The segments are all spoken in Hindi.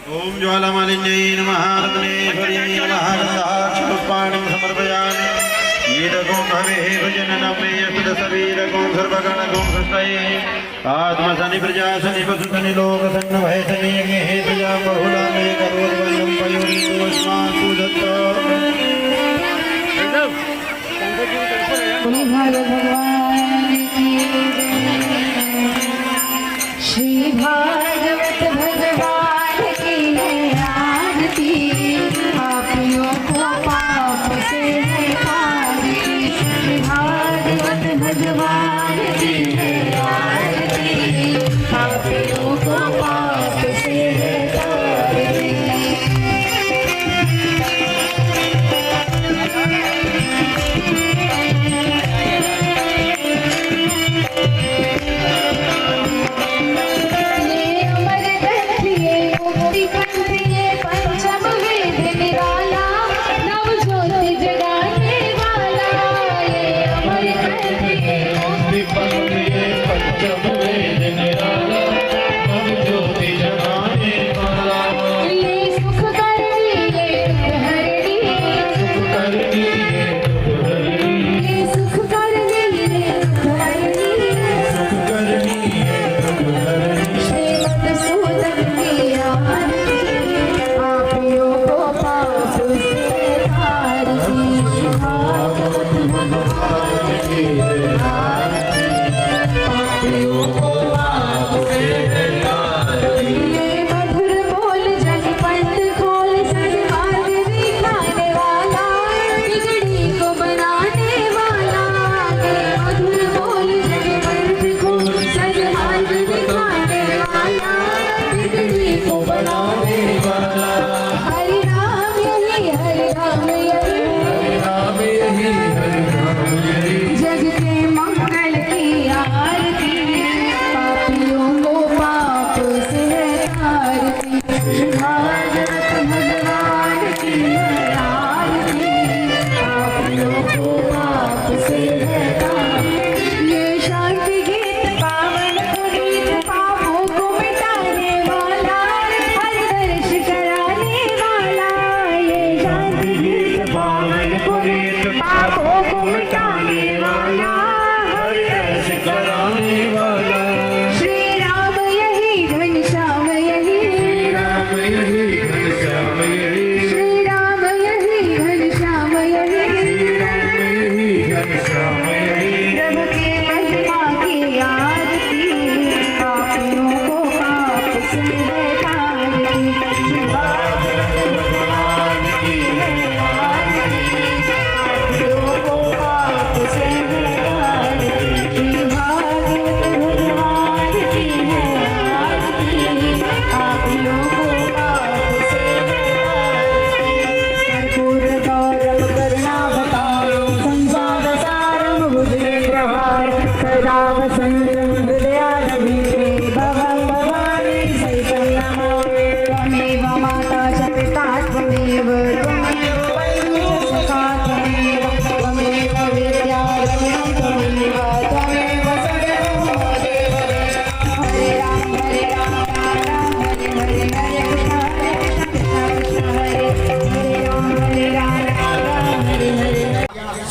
ओम ज्वालामालिन्यै नमः रत्नेश्वर्यै नमः गन्धाक्षपुष्पाणिं समर्पयामि ईदगुं भवेः भजननमे यस्तशरीरगुं सर्वगणगुं सृष्टये आत्मसनि प्रजासनि वसुसनि लोकसन्न भयसनि यज्ञहेतुजा बहुलामे करोर्वन्दं पयोरितोऽस्मान् श्री भागवत भगवान की आरती पापियों को पाप से है पारती। श्री भागवत भगवान की आरती पापियों को पाप से है पारती।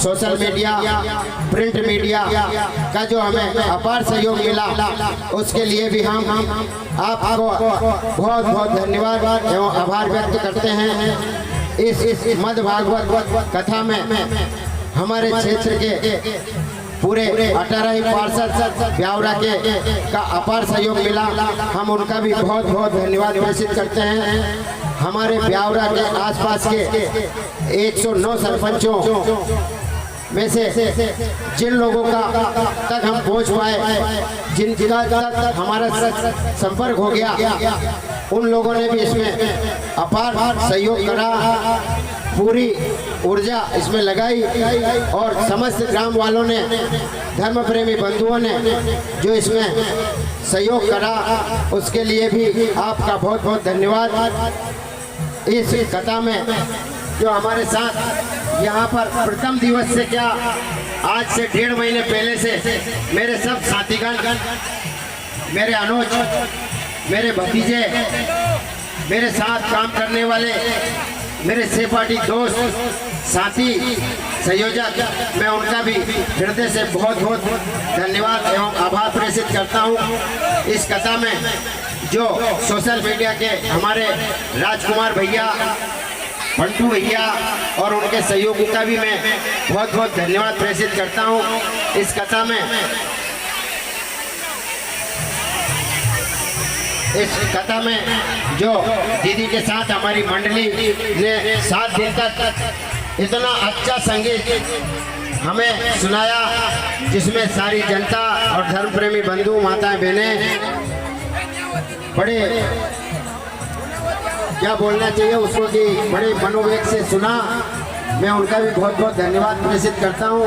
सोशल मीडिया, प्रिंट मीडिया का जो हमें अपार सहयोग मिला, उसके लिए भी हम आपको बहुत बहुत धन्यवाद एवं आभार व्यक्त करते हैं। इस मध्य भागवत कथा में हमारे क्षेत्र के पूरे 18 ही पार्षद ब्यावरा के का अपार सहयोग मिला, हम उनका भी बहुत बहुत धन्यवाद प्रेषित करते हैं। हमारे ब्यावरा के आसपास के 109 सरपंचों में से जिन लोगों का तक हम पहुंच पाए, जिनका तक हमारा संपर्क हो गया, उन लोगों ने भी इसमें अपार सहयोग करा, पूरी ऊर्जा इसमें लगाई और समस्त ग्राम वालों ने, धर्म प्रेमी बंधुओं ने जो इसमें सहयोग करा, उसके लिए भी आपका बहुत बहुत धन्यवाद। इस कथा में जो हमारे साथ यहाँ पर प्रथम दिवस से क्या आज से 1.5 महीने पहले से मेरे सब साथीगण, मेरे अनुज, मेरे भतीजे मेरे साथ काम करने वाले मेरे सहपाठी दोस्त साथी संयोजक, मैं उनका भी हृदय से बहुत बहुत धन्यवाद एवं आभार प्रेषित करता हूं। इस कथा में जो सोशल मीडिया के हमारे राजकुमार भैया, पंटू भैया और उनके सहयोगी का भी मैं बहुत बहुत धन्यवाद प्रेषित करता हूं। इस कथा में जो दीदी के साथ हमारी मंडली ने 7 दिन तक इतना अच्छा संगीत हमें सुनाया, जिसमें सारी जनता और धर्म प्रेमी बंधु माताएं बहनें बड़े, क्या बोलना चाहिए उसको, कि बड़े मनोवेग से सुना। मैं उनका भी बहुत बहुत धन्यवाद प्रेषित करता हूँ।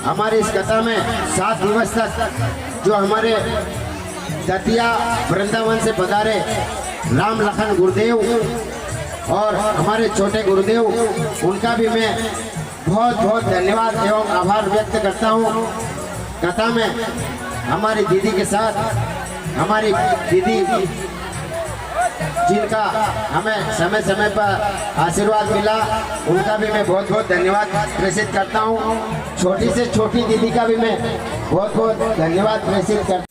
हमारी इस कथा में 7 दिवस तक जो हमारे दतिया वृंदावन से पधारे राम लखन गुरुदेव और हमारे छोटे गुरुदेव, उनका भी मैं बहुत बहुत धन्यवाद एवं आभार व्यक्त करता हूँ। कथा में हमारी दीदी के साथ हमारी दीदी जिनका हमें समय समय पर आशीर्वाद मिला, उनका भी मैं बहुत बहुत धन्यवाद प्रेषित करता हूँ। छोटी से छोटी दीदी का भी मैं बहुत बहुत धन्यवाद प्रेषित करता हूँ।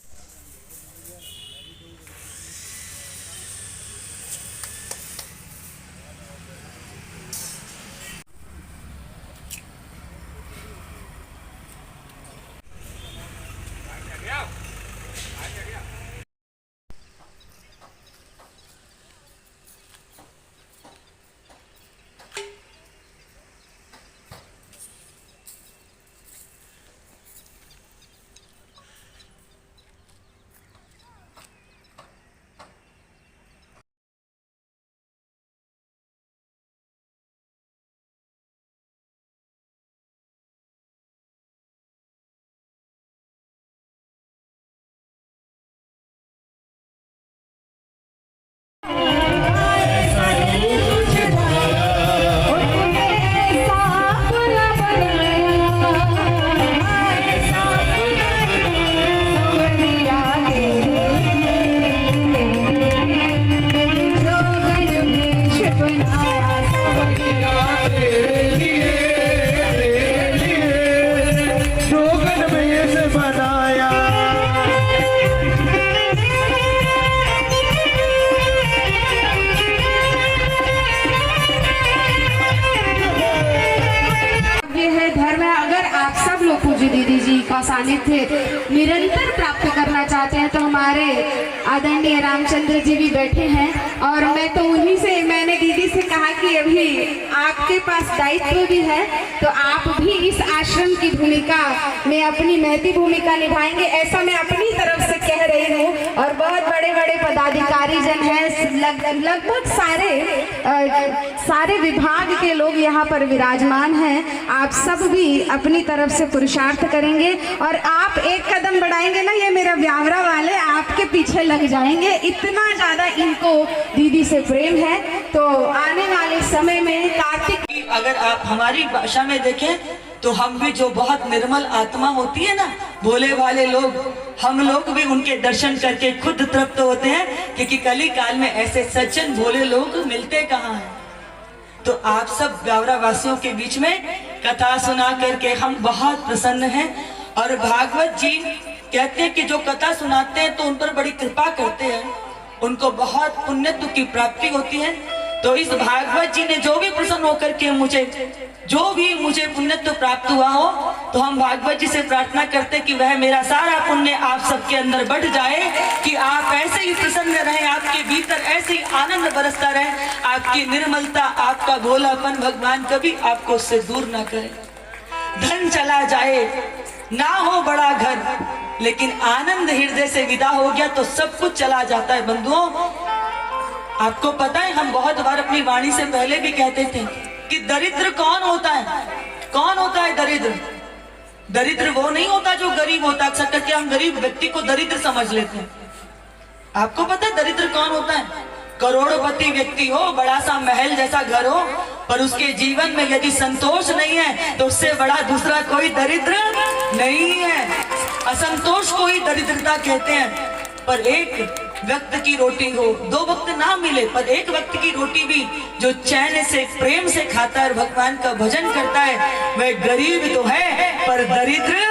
दीदी जी का सानिध्य निरंतर प्राप्त करना चाहते हैं तो हमारे आदरणीय रामचंद्र जी भी बैठे हैं। और मैं तो उन्हीं से, मैंने दीदी से कहा कि अभी आपके पास दायित्व भी है तो आप भी इस आश्रम की भूमिका में अपनी महती भूमिका निभाएंगे, ऐसा मैं अपनी तरफ से कह रही हूँ। और बहुत बड़े बड़े पदाधिकारी जन हैं, लगभग सारे विभाग के लोग यहाँ पर विराजमान हैं। आप सब भी अपनी तरफ से पुरुषार्थ करेंगे और आप एक कदम बढ़ाएंगे ना, ये मेरा व्यावरा वाले आपके पीछे लग जाएंगे, इतना ज्यादा इनको दीदी से प्रेम है। तो आने वाले समय में कार्तिक, अगर आप हमारी भाषा में देखें तो हम भी जो बहुत निर्मल आत्मा होती है ना, भोले भाले लोग, हम लोग भी उनके दर्शन करके खुद तृप्त होते हैं, क्योंकि कली काल में ऐसे सज्जन भोले लोग मिलते कहाँ हैं। तो आप सब गावरा वासियों के बीच में कथा सुना करके हम बहुत प्रसन्न हैं। और भागवत जी कहते हैं कि जो कथा सुनाते हैं तो उन पर बड़ी कृपा करते हैं, उनको बहुत पुण्यत्व की प्राप्ति होती है। तो इस भागवत जी ने जो भी प्रसन्न होकर के मुझे पुण्यत्व प्राप्त हुआ हो, तो हम भागवत जी से प्रार्थना करते कि वह मेरा सारा पुण्य आप सबके अंदर बढ़ जाए, कि आप ऐसे ही प्रसन्न रहें, आपके भीतर ऐसे ही आनंद बरसता रहे, आपकी निर्मलता, आपका भोलापन भगवान कभी आपको उससे दूर ना करे। धन चला जाए, ना हो बड़ा घर, लेकिन आनंद हृदय से विदा हो गया तो सब कुछ चला जाता है। बंधुओं, आपको पता है, हम बहुत बार अपनी वाणी से पहले भी कहते थे कि दरिद्र कौन होता है? कौन होता है दरिद्र? दरिद्र वो नहीं होता जो गरीब होता। अक्सर करके हम गरीब व्यक्ति को दरिद्र समझ लेते हैं। आपको पता है दरिद्र कौन होता है? करोड़पति व्यक्ति हो, बड़ा सा महल जैसा घर हो, पर उसके जीवन में यदि संतोष नहीं है तो उससे बड़ा दूसरा कोई दरिद्र नहीं है। असंतोष को ही दरिद्रता कहते हैं। पर एक वक्त की रोटी हो, 2 वक्त ना मिले पर 1 वक्त की रोटी भी जो चैन से प्रेम से खाता है, भगवान का भजन करता है, वह गरीब तो है पर दरिद्र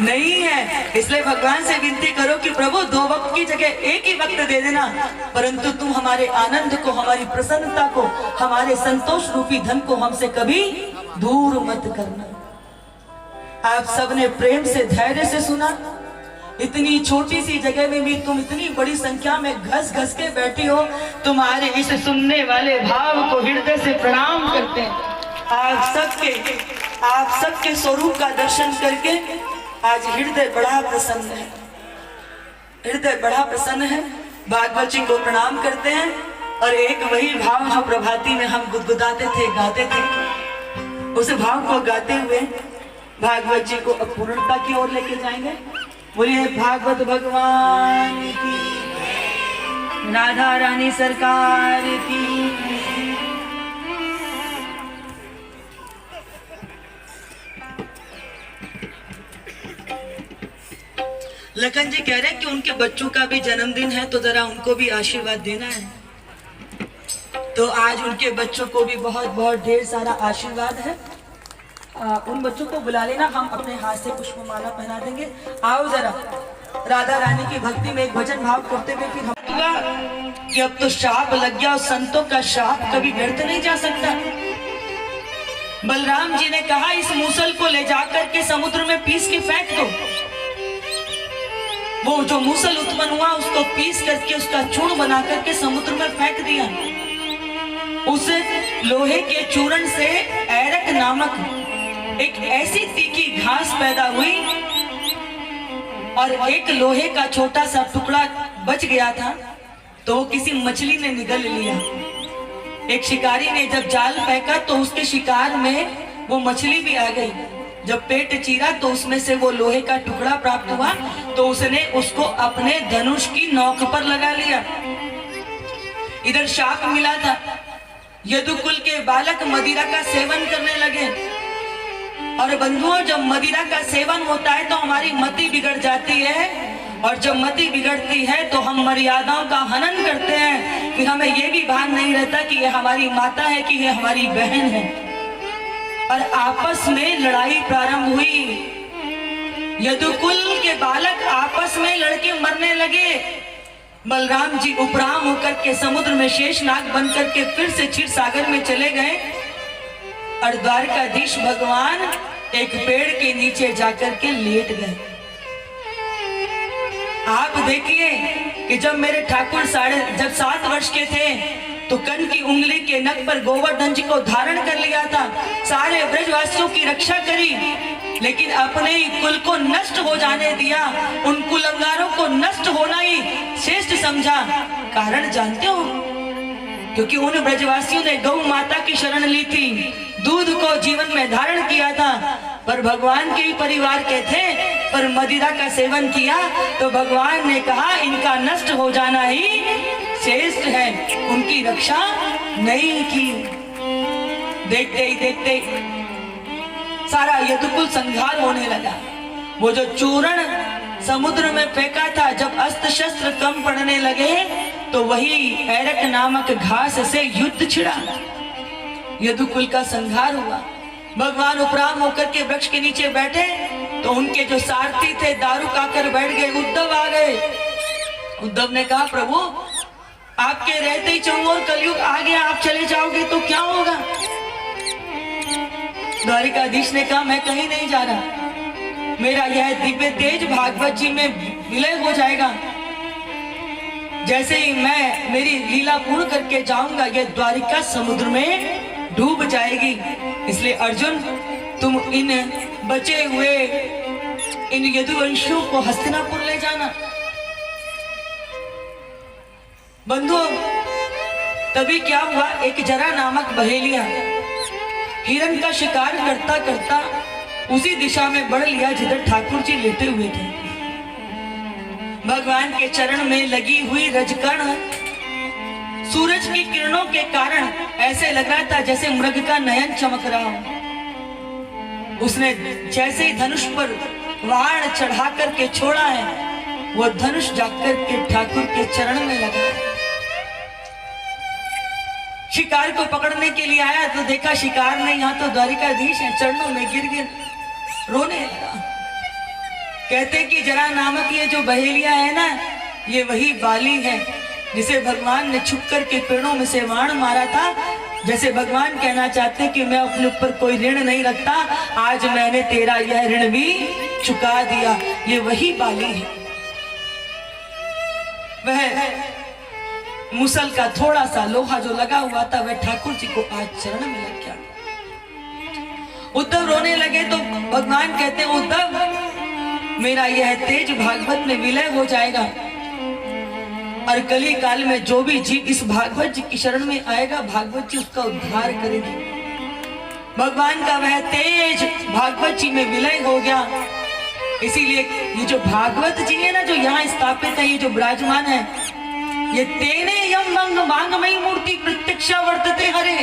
नहीं है। इसलिए भगवान से विनती करो कि प्रभु 2 वक्त की जगह 1 ही वक्त दे देना, परंतु तुम हमारे आनंद को, हमारी प्रसन्नता को, हमारे संतोष रूपी धन को हमसे कभी दूर मत करना। आप सबने प्रेम से, धैर्य से सुना। इतनी छोटी सी जगह में भी तुम इतनी बड़ी संख्या में घस घस के बैठी हो। तुम्हारे इस सुनने वाले भाव को हृदय से प्रणाम करते हैं। आप सबके स्वरूप का दर्शन करके आज हृदय बड़ा प्रसन्न है, हृदय बड़ा प्रसन्न है। भागवत जी को प्रणाम करते हैं और एक वही भाव जो प्रभाती में हम गुदगुदाते थे, गाते थे, उस भाव को गाते हुए भागवत जी को अपूर्णता की ओर लेके जाएंगे। बोलिए भागवत भगवान की, राधा रानी सरकार की। लखन जी कह रहे हैं कि उनके बच्चों का भी जन्मदिन है, तो जरा उनको भी आशीर्वाद देना है। तो आज उनके बच्चों को भी बहुत बहुत ढेर सारा आशीर्वाद है। उन बच्चों को बुला लेना, हम अपने हाथ से पुष्पमाला पहना देंगे। आओ जरा राधा रानी की भक्ति में एक भजन भाव करते हुए फिर हम कि अब तो श्राप लग गया और संतों का श्राप कभी व्यर्थ नहीं जा सकता। बलराम जी ने कहा इस मूसल को ले जाकर के समुद्र में पीस के फेंक दो। वो जो मूसल उत्पन्न हुआ उसको पीस करके उसका चूर्ण बना करके समुद्र में फेंक दिया। उस लोहे के चूर्ण से ऐरक नामक एक ऐसी तीखी घास पैदा हुई और एक लोहे का छोटा सा टुकड़ा बच गया था, तो वो किसी मछली ने निगल लिया। एक शिकारी ने जब जाल फेंका तो उसके शिकार में वो मछली भी आ गई। जब पेट चीरा तो उसमें से वो लोहे का टुकड़ा प्राप्त हुआ, तो उसने उसको अपने धनुष की नोक पर लगा लिया। इधर शाप मिला था, यदुकुल के बालक मदिरा का सेवन करने लगे। और बंधुओं, जब मदिरा का सेवन होता है तो हमारी मति बिगड़ जाती है, और जब मति बिगड़ती है तो हम मर्यादाओं का हनन करते हैं। फिर हमें यह भी भान नहीं रहता कि ये हमारी माता है कि ये हमारी बहन है। और आपस में लड़ाई प्रारंभ हुई। यदुकुल के बालक आपस में लड़के मरने लगे। बलराम जी उपराम होकर के समुद्र में शेषनाग बन करके फिर से क्षीर सागर में चले गए और द्वारकाधीश भगवान एक पेड़ के नीचे जाकर के लेट गए। आप देखिए कि जब मेरे ठाकुर जब 7 वर्ष के थे तो कन की उंगली के नख पर गोवर्धन जी को धारण कर लिया था। सारे ब्रजवासियों की रक्षा करी, लेकिन अपने ही कुल को नष्ट हो जाने दिया। उन कुलंगारों को नष्ट होना ही श्रेष्ठ समझा। कारण जानते हो? क्योंकि उन ब्रजवासियों ने गौ माता की शरण ली थी, दूध को जीवन में धारण किया था, पर भगवान के ही परिवार के थे, पर मदिरा का सेवन किया तो भगवान ने कहा इनका नष्ट हो जाना ही श्रेष्ठ है। उनकी रक्षा नहीं की। देखते ही देखते सारा यदुकुल संहार होने लगा। वो जो चूर्ण समुद्र में फेंका था, जब अस्त्र शस्त्र कम पड़ने लगे तो वही ऐरक नामक घास से युद्ध छिड़ा। यदुकुल का संहार हुआ। भगवान उपराम होकर के वृक्ष के नीचे बैठे तो उनके जो सारथी थे दारू खाकर बैठ गए। उद्धव आ गए। उद्धव ने कहा प्रभु आपके रहते ही चौंगोर कलयुग आ गया, आप चले जाओगे तो क्या होगा? द्वारिकाधीश ने कहा मैं कहीं नहीं जा रहा, मेरा यह दिव्य तेज भागवत जी में विलय हो जाएगा। जैसे ही मैं मेरी लीला पूर्ण करके जाऊंगा यह द्वारिका समुद्र में डूब जाएगी। इसलिए अर्जुन तुम इन बचे हुए इन यदुवंशियों को हस्तिनापुर ले जाना। बंधुओं, तभी क्या हुआ, एक जरा नामक बहेलिया हिरण का शिकार करता करता उसी दिशा में बढ़ लिया जिधर ठाकुर जी लेटे हुए थे। भगवान के चरण में लगी हुई रजकण सूरज की किरणों के कारण ऐसे लग रहा था जैसे मृग का नयन चमक रहा हो। उसने जैसे ही धनुष पर वाण चढ़ा करके छोड़ा है, वो धनुष जाकर के ठाकुर के चरण में लगा। शिकार को पकड़ने के लिए आया तो देखा शिकार नहीं, यहाँ तो द्वारिकाधीश है, चरणों में गिर गिर रोने लगा। कहते कि जरा नामक ये जो बहेलिया है ना, ये वही बाली है जिसे भगवान ने छुप कर के पेड़ों में से बाण मारा था। जैसे भगवान कहना चाहते कि मैं अपने ऊपर कोई ऋण नहीं रखता, आज मैंने तेरा यह ऋण भी चुका दिया। ये वही बाली है। वह मुसल का थोड़ा सा लोहा जो लगा हुआ था वह ठाकुर जी को आज चरण में लग गया। उद्धव रोने लगे तो भगवान कहते हैं, उद्धव मेरा यह तेज भागवत में विलय हो जाएगा और कली काल में जो भी जीव इस भागवत जी की शरण में आएगा, भागवत जी उसका उद्धार करेगी। भगवान का वह तेज भागवत जी में विलय हो गया। इसीलिए ये जो भागवत जी है ना, जो यहाँ स्थापित है, ये जो विराजमान है, ये तेने यम मंग मांगमयी मूर्ति प्रत्यक्षा वर्तते हरे।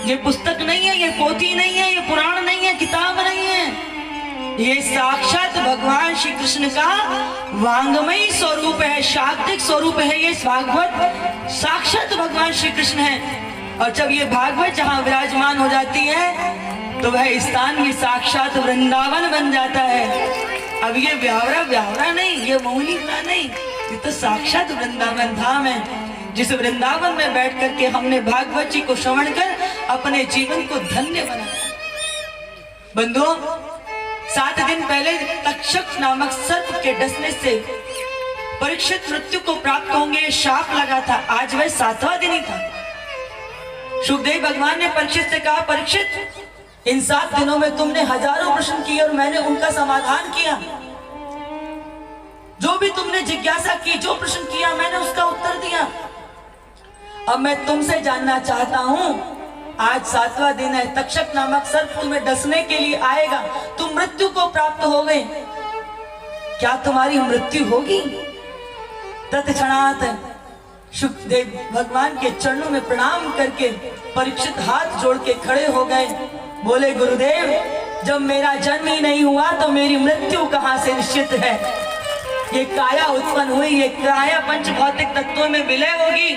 ये पुस्तक नहीं है, ये पोथी नहीं है, ये पुराण नहीं है, किताब नहीं है, ये साक्षात भगवान श्री कृष्ण का वांगमयी स्वरूप है, शाब्दिक स्वरूप है। ये भागवत साक्षात भगवान श्री कृष्ण है। और जब ये भागवत जहाँ विराजमान हो जाती है तो वह स्थान भी साक्षात वृंदावन बन जाता है। अब ये व्यावरा नहीं, ये मौलिकता नहीं, ये तो साक्षात वृंदावन धाम है, जिस वृंदावन में बैठ करके हमने भागवत जी को श्रवण कर अपने जीवन को धन्य बनाया। बंधुओं, 7 दिन पहले तक्षक नामक सर्प के डसने से परीक्षित मृत्यु को प्राप्त होंगे शाप लगा था। आज वह 7वां दिन ही था। सुखदेव भगवान ने परीक्षित से कहा, परीक्षित इन 7 दिनों में तुमने हजारों प्रश्न किए और मैंने उनका समाधान किया। जो भी तुमने जिज्ञासा की, जो प्रश्न किया, मैंने उसका उत्तर दिया। अब मैं तुमसे जानना चाहता हूं, आज 7वां दिन है, तक्षक नामक सर्प तुम्हें डसने के लिए आएगा, तुम मृत्यु को प्राप्त हो गए, क्या तुम्हारी मृत्यु होगी? तत्क्षणात सुखदेव भगवान के चरणों में प्रणाम करके परीक्षित हाथ जोड़ के खड़े हो गए। बोले, गुरुदेव, जब मेरा जन्म ही नहीं हुआ तो मेरी मृत्यु कहां से निश्चित है? ये काया उत्पन्न हुई, ये काया पंच भौतिक तत्वों में विलय होगी,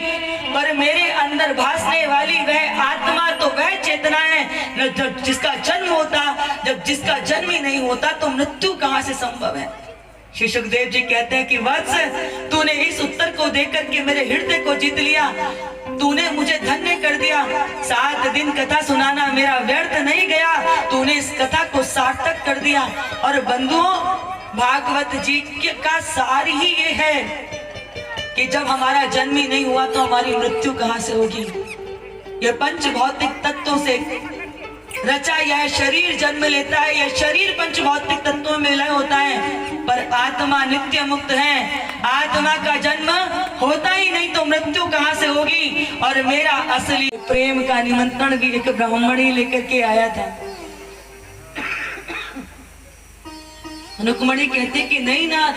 पर मेरे अंदर भासने वाली वह आत्मा तो वह चेतना है जब जिसका जन्म होता, जब जिसका जन्म ही नहीं होता तो मृत्यु कहां से संभव है? श्री सुखदेव जी कहते हैं कि वत्स, तूने इस उत्तर को देकर के मेरे हृदय को जीत लिया, तूने मुझे धन्य कर दिया। 7 दिन कथा सुनाना मेरा व्यर्थ नहीं गया, तूने इस कथा को सार्थक कर दिया। और बंधुओं, भागवत जी का सार ही ये है कि जब हमारा जन्म ही नहीं हुआ तो हमारी मृत्यु कहां से होगी? ये पंच भौतिक तत्वों से रचा यह शरीर जन्म लेता है, यह शरीर पंच भौतिक तत्वों में लय होता है, पर आत्मा नित्य मुक्त है। आत्मा का जन्म होता ही नहीं तो मृत्यु कहां से होगी? और मेरा असली प्रेम का निमंत्रण भी एक ब्राह्मणी लेकर के आया था। रुक्मणी कहती कि नहीं नाथ,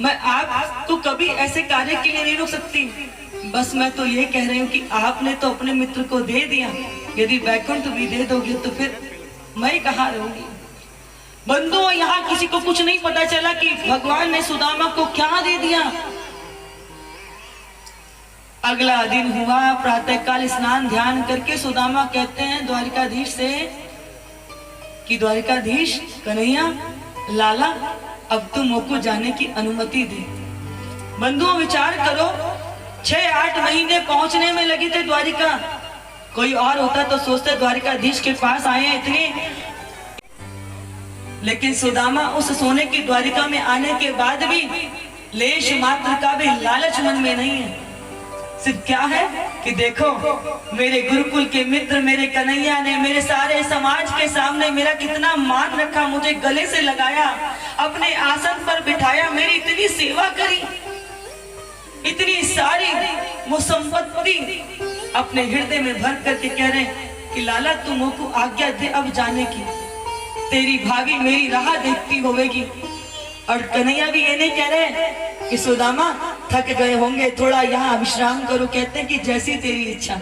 मैं आपको कभी ऐसे कार्य के लिए नहीं रोक सकती, बस मैं तो ये कह रही हूँ कि आपने तो अपने मित्र को दे दिया, यदि वैकुंठ भी दे दोगे तो फिर मैं कहाँ रहूंगी? बंधुओं, यहाँ किसी को कुछ नहीं पता चला कि भगवान ने सुदामा को क्या दे दिया। अगला दिन हुआ, प्रातःकाल स्नान ध्यान करके सुदामा कहते हैं द्वारिकाधीश से कि द्वारिकाधीश कन्हैया, लाला, अब तुम मुझको जाने की अनुमति दे। बंधुओं, विचार करो, 6-8 महीने पहुंचने में लगे थे द्वारिका। कोई और होता तो सोचते द्वारिकाधीश के पास आए हैं इतने, लेकिन सुदामा उस सोने की द्वारिका में आने के बाद भी लेश मात्र का भी लालच मन में नहीं है। सिर्फ क्या है कि देखो, मेरे गुरुकुल के मित्र मेरे कन्हैया ने मेरे सारे समाज के सामने मेरा कितना मान रखा, मुझे गले से लगाया, अपने आसन पर बिठाया, मेरी इतनी सेवा करी, इतनी सारी वो संपत्ति अपने हृदय में भर करके कह रहे कि लाला, तुम मुझको आज्ञा दे अब जाने की, तेरी भाभी मेरी राह देखती होगी। और कन्हैया भी ये नहीं कह रहे कि सुदामा थक गए होंगे, थोड़ा यहाँ विश्राम करो, कहते हैं कि जैसी तेरी इच्छा,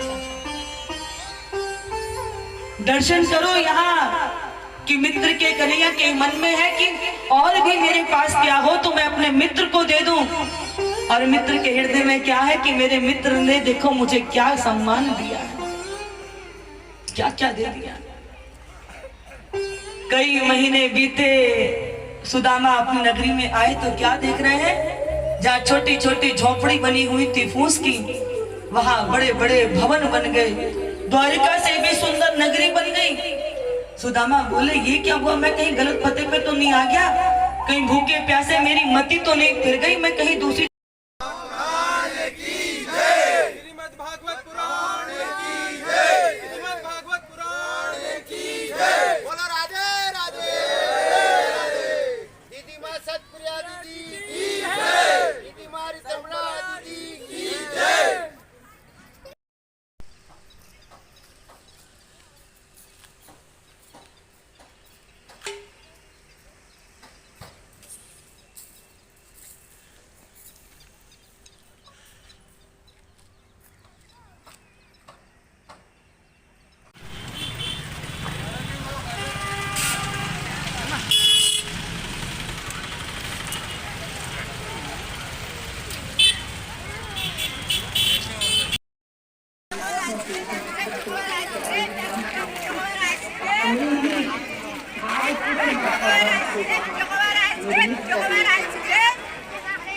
दर्शन करो यहाँ कि मित्र के कन्हैया के मन में है कि और भी मेरे पास क्या हो तो मैं अपने मित्र को दे दूं। और मित्र के हृदय में क्या है कि मेरे मित्र ने देखो मुझे क्या सम्मान दिया है, क्या क्या दे दिया। कई महीने बीते, सुदामा अपनी नगरी में आए तो क्या देख रहे हैं, जहाँ छोटी छोटी झोपड़ी बनी हुई थी फूस की, वहां बड़े बड़े भवन बन गए, द्वारिका से भी सुंदर नगरी बन गई। सुदामा बोले ये क्या हुआ, मैं कहीं गलत पते पे तो नहीं आ गया, कहीं भूखे प्यासे मेरी मति तो नहीं फिर गई, मैं कहीं दूसरी।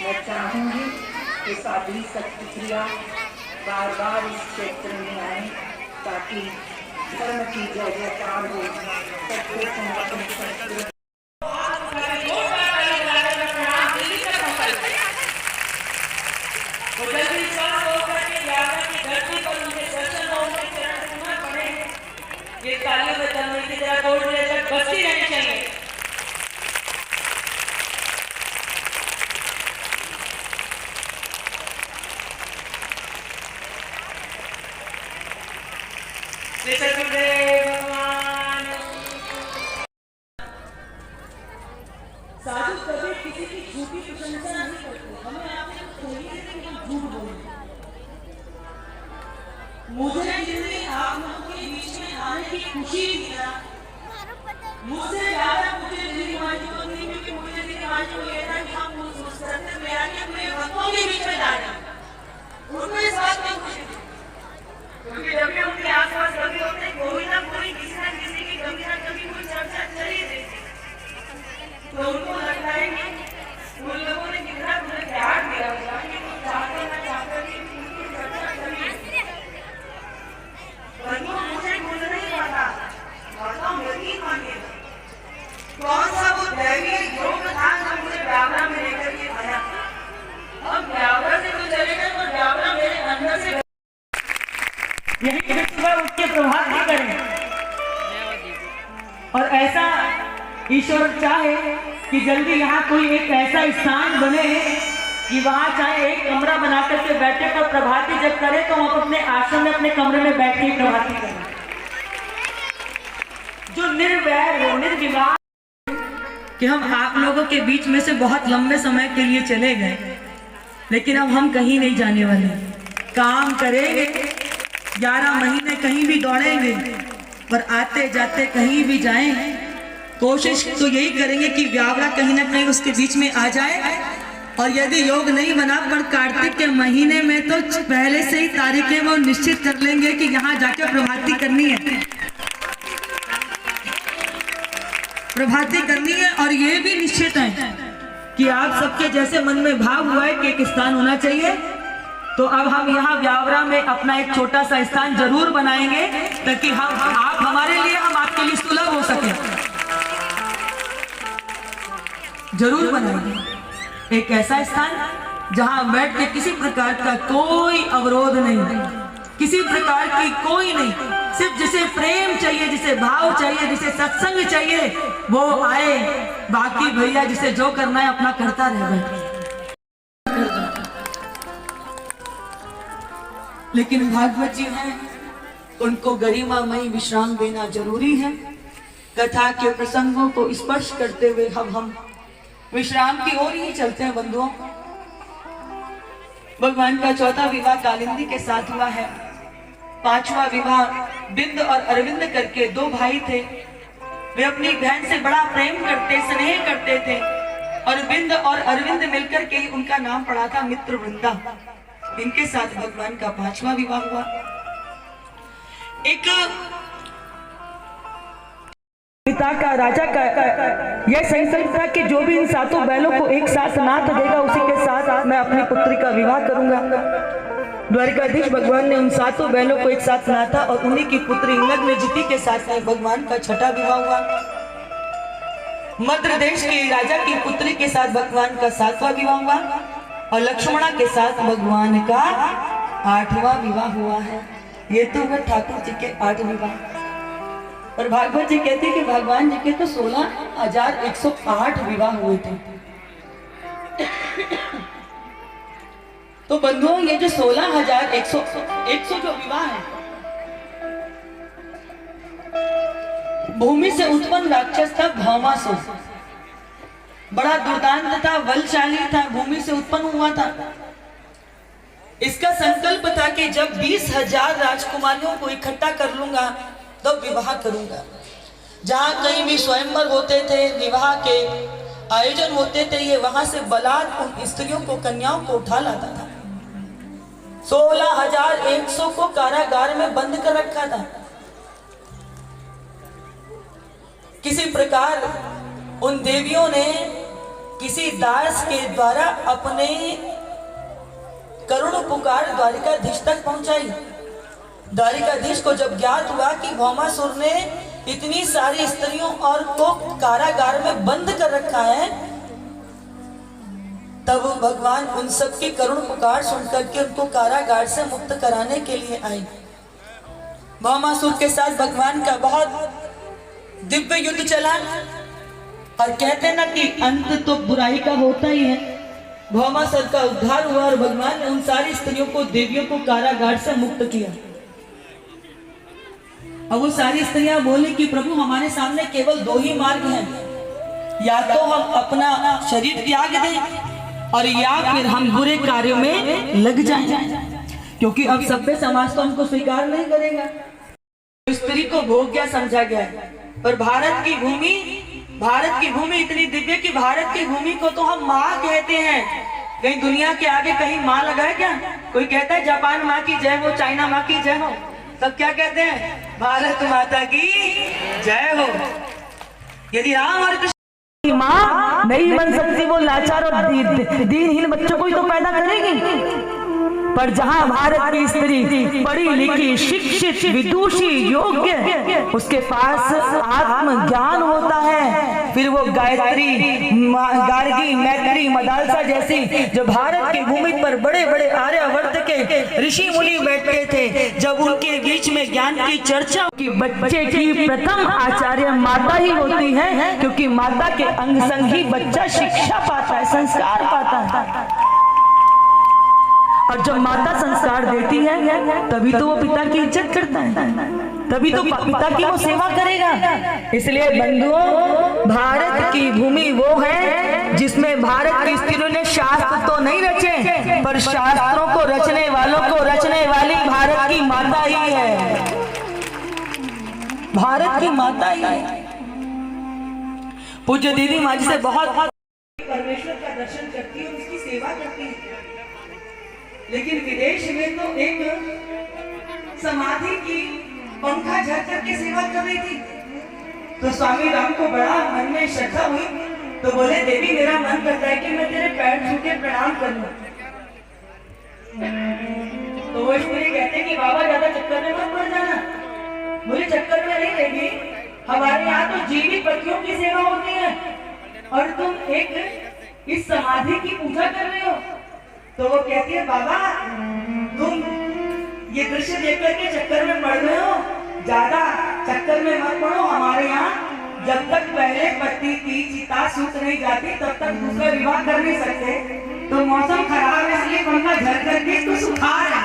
मैं चाहूंगी कि साध्वी सत्प्रिया बार बार इस क्षेत्र में आए ताकि धर्म की जय जयकार हो, सबको सनातन संस्कृति। ये तालियों में तन्मय की तरह कोट लेकर बस्ती रहनी चाहिए। साधु कभी किसी की झूठी प्रशंसा नहीं करते, हमें आपसे चाहिए कि हम झूठ बोलें। मुझे जितनी आप लोगों के बीच में आने की खुशी थी ना, मुझसे ज्यादा मुझे मेरी माँ जी को नहीं, क्योंकि मुझे मेरी माँ जी को ये था कि हम उस सत्य में आके अपने भक्तों के बीच में जाना, उनको इस बात में खुशी थी। क्योंकि जब भी उनके आसपास कभी होते कोई ना कोई किसी न किसी की कभी ना कभी कोई चर्चा चल ही रही थी, तो उनको लगता है कि उन लोगों ने कितना मुझे प्यार दिया होगा कि वो चाहते ना चाहते कि उनकी चर्चा चली। परंतु मुझे कुछ नहीं पता, बताओ यकीन मानिए कौन सा वो दैवीय योग था जो मुझे व्यावरा में लेकर के आया। अब व्यावरा से तो चलेगा तो व्यावरा मेरे अंदर से यही सुबह उठ के प्रभात भी करें। और ऐसा ईश्वर चाहे कि जल्दी यहाँ कोई एक ऐसा स्थान बने कि वहाँ चाहे एक कमरा बना करके बैठे तो प्रभाती जब करे तो हम अपने आश्रम में अपने कमरे में बैठ के प्रभाती करें, जो निर्वैर हो, निर्विवाद। कि हम आप लोगों के बीच में से बहुत लंबे समय के लिए चले गए, लेकिन अब हम कहीं नहीं जाने वाले, काम करेंगे 11 महीने कहीं भी दौड़ेंगे, पर आते जाते कहीं भी जाएं कोशिश तो यही करेंगे कि व्यावरा कहीं ना कहीं उसके बीच में आ जाए। और यदि योग नहीं बना पर कार्तिक के महीने में तो पहले से ही तारीखें वो निश्चित कर लेंगे कि यहाँ जाके प्रभाती करनी है, प्रभाती करनी है। और ये भी निश्चित है कि आप सबके जैसे मन में भाव हुआ है कि एक स्थान होना चाहिए, तो अब हम यहाँ व्यावरा में अपना एक छोटा सा स्थान जरूर बनाएंगे ताकि आप हमारे लिए, हम आपके लिए सुलभ हो सके। जरूर बनाएंगे एक ऐसा स्थान जहां बैठ के किसी प्रकार का कोई अवरोध नहीं, किसी प्रकार की कोई नहीं, सिर्फ जिसे प्रेम चाहिए, जिसे भाव चाहिए, जिसे सत्संग चाहिए वो आए, बाकी भैया जिसे जो करना है अपना करता रहे। लेकिन भागवत जी हैं, उनको गरिमामयी विश्राम देना जरूरी है। कथा के प्रसंगों को स्पर्श करते हुए हम विश्राम की ओर ही चलते हैं बंधुओं। भगवान का चौथा विवाह कालिंदी के साथ हुआ है, 5वां विवाह बिंद और अरविंद करके 2 भाई थे, वे अपनी बहन से बड़ा प्रेम करते, स्नेह करते थे। अरविंद और अरविंद मिलकर के ही उनका नाम पड़ा था मित्रवृंदा। इनके साथ भगवान का 5वां विवाह हुआ। एक पिता का, राजा का यह संकल्प था कि जो भी इन 7 बैलों को एक साथ नाथ देगा उसी के साथ मैं अपनी पुत्री का विवाह करूंगा। द्वारिकाधीश भगवान ने उन 7 बैलों को एक साथ नाथा और उन्हीं की पुत्री नग्नजिति के साथ भगवान का 6वां विवाह हुआ। मद्र देश के राजा की पुत्री के साथ भगवान का 7वां विवाह हुआ और लक्ष्मणा के साथ भगवान का 8वां विवाह हुआ है। ये तो हुआ ठाकुर जी के 8 विवाह। और भागवत जी कहते हैं कि भगवान जी के तो 16,108 विवाह हुए थे। तो बंधुओं ये जो 16,100 जो विवाह है, भूमि से उत्पन्न राक्षस था भौमासुर। बड़ा दुर्दांत था, बलशाली था, भूमि से उत्पन्न हुआ था। इसका संकल्प था कि जब 20,000 राजकुमारियों को इकट्ठा कर लूंगा तो विवाह करूंगा। जहां कहीं भी स्वयंवर होते थे, विवाह के आयोजन होते थे, ये वहां से बलात् उन स्त्रियों को, कन्याओं को उठा लाता था। 16,100 को कारागार में बंद कर रखा था। किसी प्रकार उन देवियों ने किसी दास के द्वारा अपने करुण पुकार द्वारिकाधीश तक पहुंचाई। द्वारिकाधीश को जब ज्ञात हुआ कि भौमासुर ने इतनी सारी स्त्रियों और को कारागार में बंद कर रखा है, तब भगवान उन सब की करुण पुकार सुनकर के उनको कारागार से मुक्त कराने के लिए आए। भौमासुर के साथ भगवान का बहुत दिव्य युद्ध चला और कहते ना कि अंत तो बुराई का होता ही है। भौमासुर का उद्धार हुआ और भगवान ने उन सारी स्त्रियों को, देवियों को कारागार से मुक्त किया। अब वो सारी स्त्रियां बोली कि प्रभु हमारे सामने केवल 2 ही मार्ग हैं, या तो हम अपना शरीर त्याग दें और या फिर हम बुरे कार्यों में लग जाएं, क्योंकि अब सभ्य समाज तो हमको स्वीकार नहीं करेगा। स्त्री को भोग्य समझा गया है। पर भारत की भूमि इतनी दिव्य कि भारत की भूमि को तो हम माँ कहते हैं। कहीं दुनिया के आगे कहीं माँ लगा है क्या? कोई कहता है जापान माँ की जय हो, चाइना माँ की जय हो, तब क्या कहते हैं? भारत माता की जय हो। यदि राम और कृष्ण माँ नहीं बन सकती, वो लाचार और दीनहीन बच्चों को ही तो पैदा करेगी। पर जहां भारत की स्त्री पढ़ी लिखी, शिक्षित, विदुषी, योग्य, उसके पास आत्मज्ञान होता है, फिर वो गायत्री, गार्गी, मैत्री, मदालसा जैसी जो भारत की भूमि पर बड़े बड़े आर्यावर्त के ऋषि मुनि बैठते थे, जब उनके बीच में ज्ञान की चर्चा की, बच्चे की प्रथम आचार्य माता ही होती है, क्योंकि माता के अंग संग ही बच्चा शिक्षा पाता है, संस्कार पाता है। और जब माता संस्कार देती है तभी तो वो पिता की इज्जत करता है, तभी तो पिता की वो सेवा करेगा। इसलिए बंधुओं, भारत की भूमि वो है जिसमें भारत की स्त्रियों ने शास्त्र तो नहीं रचे, पर शास्त्रों को रचने वालों को रचने वाली भारत की माता ही है। भारत की माता ही है। पूज्य दीदी माँ जी से बहुत परमेश्वर का दर्शन करती है, उसकी सेवा करती है। लेकिन विदेश में तो एक समाधि की पंखा झर करके सेवा कर रही थी। तो स्वामी राम को बड़ा मन में श्रद्धा हुई, तो बोले देवी मेरा मन करता है कि मैं तेरे पैर छू के प्रणाम कर लूं। तो वो स्त्री कहते कि बाबा ज्यादा चक्कर में मत पड़ जाना। बोले चक्कर में नहीं रहेगी, हमारे यहाँ तो जीवित पतियों की सेवा होती है और तुम एक इस समाधि की पूजा कर रहे हो। तो वो कहती है बाबा तुम ये दृश्य देख करके चक्कर में पड़ रहे हो, ज्यादा चक्कर में मत पड़ो। हमारे यहाँ जब तक पहले पति की चिता सूख नहीं जाती तब तक दूसरा विवाह कर नहीं सकते। तो मौसम खराब है इसलिए पंखा झड़ करके तो सुखा है।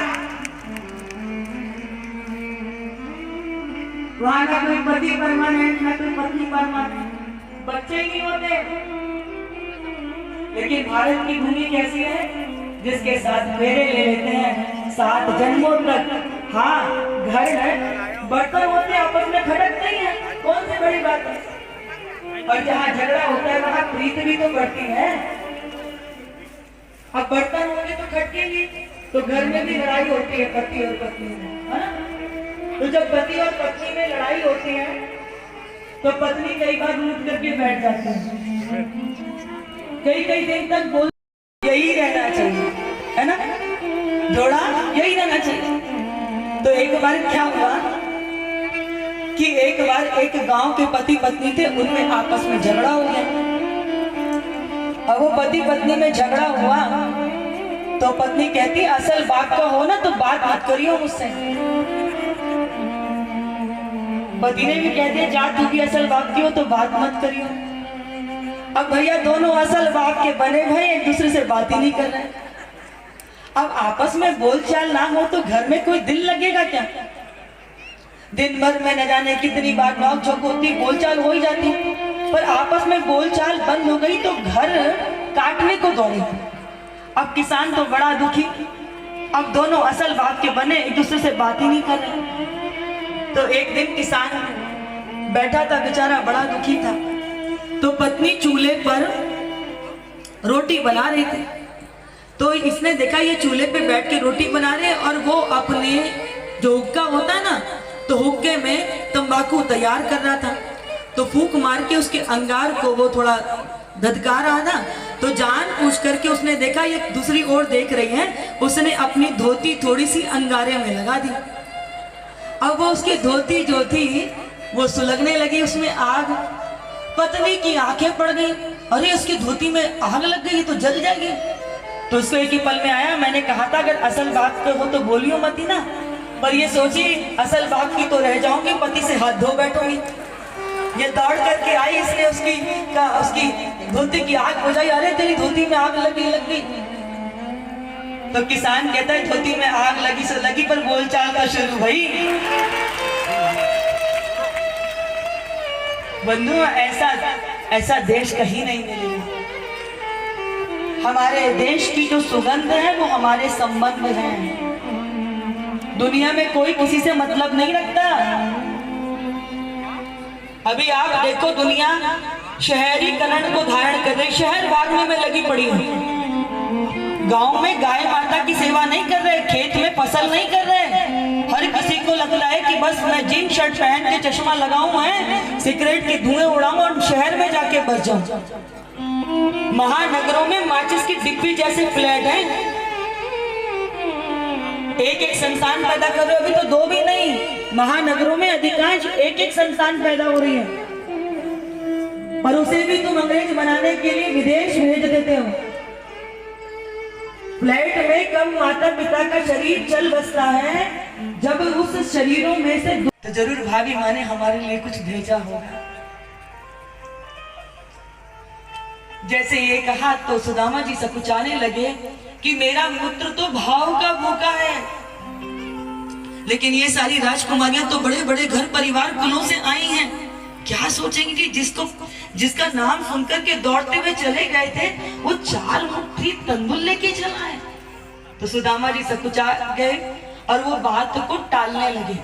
वहां का कोई पति परमानेंट, ना कोई पत्नी परमानेंट, बच्चे ही नहीं होते। लेकिन भारत की भूमि कैसी है जिसके साथ फेरे ले लेते हैं 7 जन्मों तक। हाँ घर है, बर्तन होते आपस में खटकते ही हैं, कौन सी बड़ी बात है। और जहाँ झगड़ा होता है वहाँ प्रीत भी तो बढ़ती है। अब बर्तन होंगे तो खटकेंगे, तो घर में भी लड़ाई होती है पति और पत्नी में, है ना? तो जब पति और पत्नी में लड़ाई होती है तो पत्नी कई बार रूठ करके बैठ जाती है, कई कई दिन तक बोल, यही रहना चाहिए, है ना? जोड़ा यही रहना चाहिए। तो एक बार क्या हुआ कि एक बार एक गांव के पति पत्नी थे, उनमें आपस में झगड़ा हो गया। अब वो पति पत्नी में झगड़ा हुआ तो पत्नी कहती असल बात का हो ना तो बात मत करियो मुझसे। पति ने भी कह दिया जा तू भी असल बाप की हो तो बात मत करियो। अब भैया दोनों असल बाप के बने भाई एक दूसरे से बात ही नहीं कर रहे। अब आपस में बोलचाल ना हो तो घर में कोई दिल लगेगा क्या? दिन भर में न जाने कितनी बार नोक झोंक होती, बोलचाल हो ही जाती, पर आपस में बोलचाल बंद हो गई तो घर काटने को दौड़ी। अब किसान तो बड़ा दुखी, अब दोनों असल बाप के बने एक दूसरे से बात ही नहीं कर रहे। तो एक दिन किसान बैठा था, बेचारा बड़ा दुखी था, तो पत्नी चूल्हे पर रोटी बना रही थी। तो इसने देखा ये चूल्हे पे बैठ के रोटी बना रहे और वो अपने जो हुक्का होता है ना, तो हुक्के में तंबाकू तैयार कर रहा था। तो फूंक मार के उसके अंगार को वो थोड़ा धधका रहा था। तो जान पूछ करके उसने देखा ये दूसरी ओर देख रही है, उसने अपनी धोती थोड़ी सी अंगारे में लगा दी। अब वो उसकी धोती जो थी वो सुलगने लगी, उसमें आग। पत्नी की आंखें पड़ गई, अरे उसकी धोती में आग लग गई तो जल जाएगी। तो उसको एक ही पल में आया, मैंने कहा था अगर असल बात को हो तो बोलियो मत ही ना, पर ये सोची असल बात की तो रह जाऊंगी, पति से हाथ धो बैठूंगी। ये दौड़ करके आई, इसने उसकी धोती की आग बुझाई। अरे तेरी धोती में आग लग गई। तो किसान कहता है धोती में आग लगी सो लगी, पर बोलचाल का शुरू भाई। बंधुओं ऐसा देश कहीं नहीं मिलेगा। हमारे देश की जो सुगंध है वो हमारे संबंध हैं। दुनिया में कोई किसी से मतलब नहीं रखता। अभी आप देखो दुनिया शहरीकरण को धारण कर रही, शहर भागने में लगी पड़ी है। गांव में गाय माता की सेवा नहीं कर रहे, खेत में फसल नहीं कर रहे। हर किसी को लगता है कि बस मैं जीन शर्ट पहन के चश्मा लगाऊं है, सिगरेट के धुएं उड़ाऊं और शहर में जाके बस जाऊं। महानगरों में माचिस की डिब्बी जैसे फ्लैट हैं, एक संतान पैदा कर रहे हो। अभी तो दो भी नहीं, महानगरों में अधिकांश एक संतान पैदा हो रही है, और उसे भी तुम अंग्रेज बनाने के लिए विदेश भेज देते हो। फ्लैट में कब माता पिता का शरीर चल बसता है जब उस शरीरों में से तो जरूर भाभी माँ ने हमारे लिए कुछ भेजा होगा। जैसे ये कहा तो सुदामा जी सकुचाने लगे कि मेरा पुत्र तो भाव का भूखा है, लेकिन ये सारी राजकुमारियां तो बड़े बड़े घर परिवार कुलों से आई हैं। क्या सोचेंगे कि जिसका नाम सुनकर के दौड़ते हुए चले गए थे वो 4 मुट्ठी तंदुल लेके चला है। तो सुदामा जी सकुचा गए और वो बात को टालने लगे।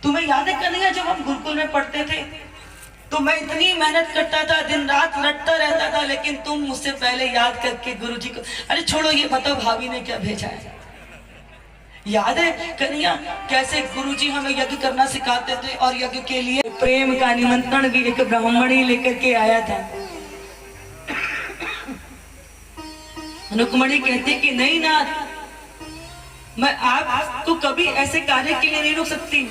तुम्हें याद है कन्हैया, जब हम गुरुकुल में पढ़ते थे तो मैं इतनी मेहनत करता था, दिन रात लड़ता रहता था, लेकिन तुम मुझसे पहले याद करके गुरुजी को, अरे छोड़ो ये बताओ भाभी ने क्या भेजा है। याद है कन्हैया कैसे गुरुजी हमें यज्ञ करना सिखाते थे, और यज्ञ के लिए प्रेम का निमंत्रण भी एक ब्राह्मण ही लेकर के आया था। रुक्मणी कहती कि नहीं नाथ, मैं आपको कभी ऐसे कार्य के लिए नहीं रोक सकती,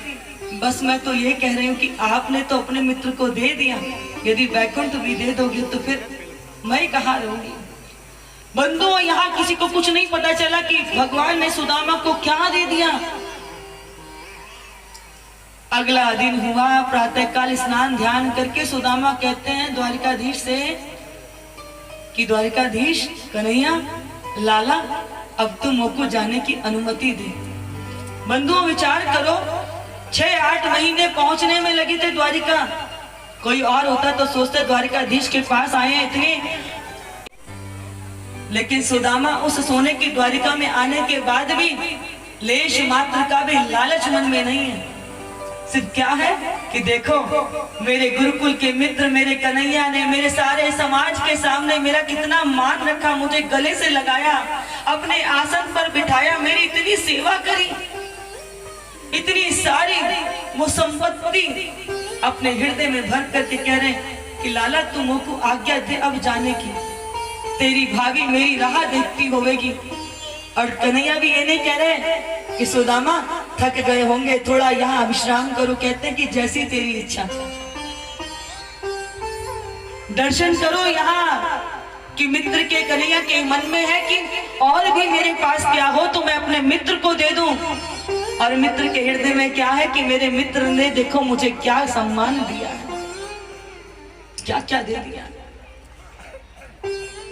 बस मैं तो ये कह रही हूँ कि आपने तो अपने मित्र को दे दिया, यदि वैकुंठ भी दे दोगे तो फिर मैं कहाँ रहूंगी। बंधुओं यहाँ किसी को कुछ नहीं पता चला कि भगवान ने सुदामा को क्या दे दिया। अगला दिन हुआ, प्रातःकाल स्नान ध्यान करके सुदामा कहते हैं द्वारिकाधीश से कि द्वारिकाधीश कन्हैया लाला अब तुम मोको जाने की अनुमति दे। बंधुओं विचार करो, 6-8 महीने पहुंचने में लगे थे द्वारिका। कोई और होता तो सोचते द्वारिकाधीश के पास आए इतने, लेकिन सुदामा उस सोने की द्वारिका में आने के बाद भी लेश मात्र का भी लालच मन में नहीं है। सिर्फ क्या है कि देखो मेरे गुरुकुल के मित्र, मेरे कन्हैया ने मेरे सारे समाज के सामने मेरा कितना मान रखा, मुझे गले से लगाया, अपने आसन पर बिठाया, मेरी इतनी सेवा करी, इतनी सारी वो संपत्ति अपने हृदय में भर करके कह रहे कि लाला तुम को आज्ञा दे अब जाने की, तेरी भाभी मेरी राह देखती होवेगी। और कन्हैया भी ये नहीं कह रहे कि सुदामा थक गए होंगे, थोड़ा यहाँ विश्राम करो, कहते हैं कि जैसी तेरी इच्छा, दर्शन करो यहाँ कि मित्र के कन्हैया के मन में है कि और भी मेरे पास क्या हो तो मैं अपने मित्र को दे दूं, और मित्र के हृदय में क्या है कि मेरे मित्र ने देखो मुझे क्या सम्मान दिया है, क्या क्या दे दिया।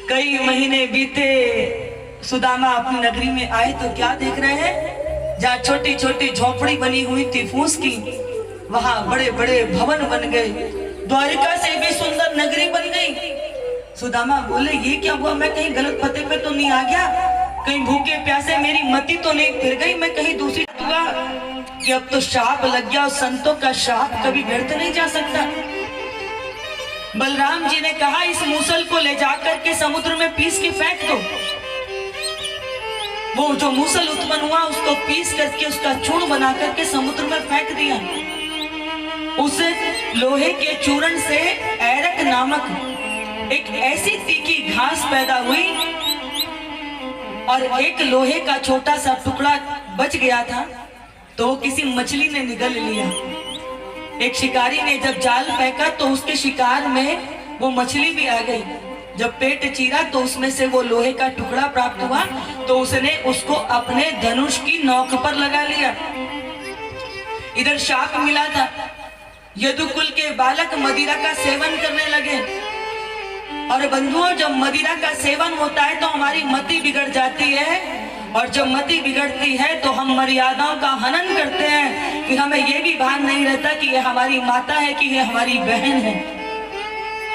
कई महीने बीते, सुदामा अपनी नगरी में आए तो क्या देख रहे हैं, जहाँ छोटी छोटी झोपड़ी बनी हुई थी फूस की, वहां बड़े बड़े भवन बन गए, द्वारिका से भी सुंदर नगरी बन गई। सुदामा बोले ये क्या हुआ, मैं कहीं गलत पते पे तो नहीं आ गया, कहीं भूखे प्यासे मेरी मति तो नहीं फिर गई, मैं कहीं दूसरी जगह कि अब तो श्राप लग गया, और संतों का श्राप कभी व्यर्थ नहीं जा सकता। बलराम जी ने कहा इस मूसल को ले जाकर के समुद्र में पीस के फेंक दो। वो जो मूसल उत्पन्न हुआ उसको पीस करके उसका चूर्ण बना करके समुद्र में फेंक दिया। उस लोहे के चूर्ण से ऐरक नामक एक ऐसी तीखी घास पैदा हुई, और एक लोहे का छोटा सा टुकड़ा बच गया था तो वो किसी मछली ने निगल लिया। एक शिकारी ने जब जाल फेंका तो उसके शिकार में वो मछली भी आ गई। जब पेट चीरा तो उसमें से वो लोहे का टुकड़ा प्राप्त हुआ, तो उसने उसको अपने धनुष की नोक पर लगा लिया। इधर शाप मिला था, यदुकुल के बालक मदिरा का सेवन करने लगे। और बंधुओं, जब मदिरा का सेवन होता है तो हमारी मति बिगड़ जाती है, और जब मति बिगड़ती है तो हम मर्यादाओं का हनन करते हैं कि हमें यह भी भान नहीं रहता कि ये हमारी माता है कि ये हमारी बहन है।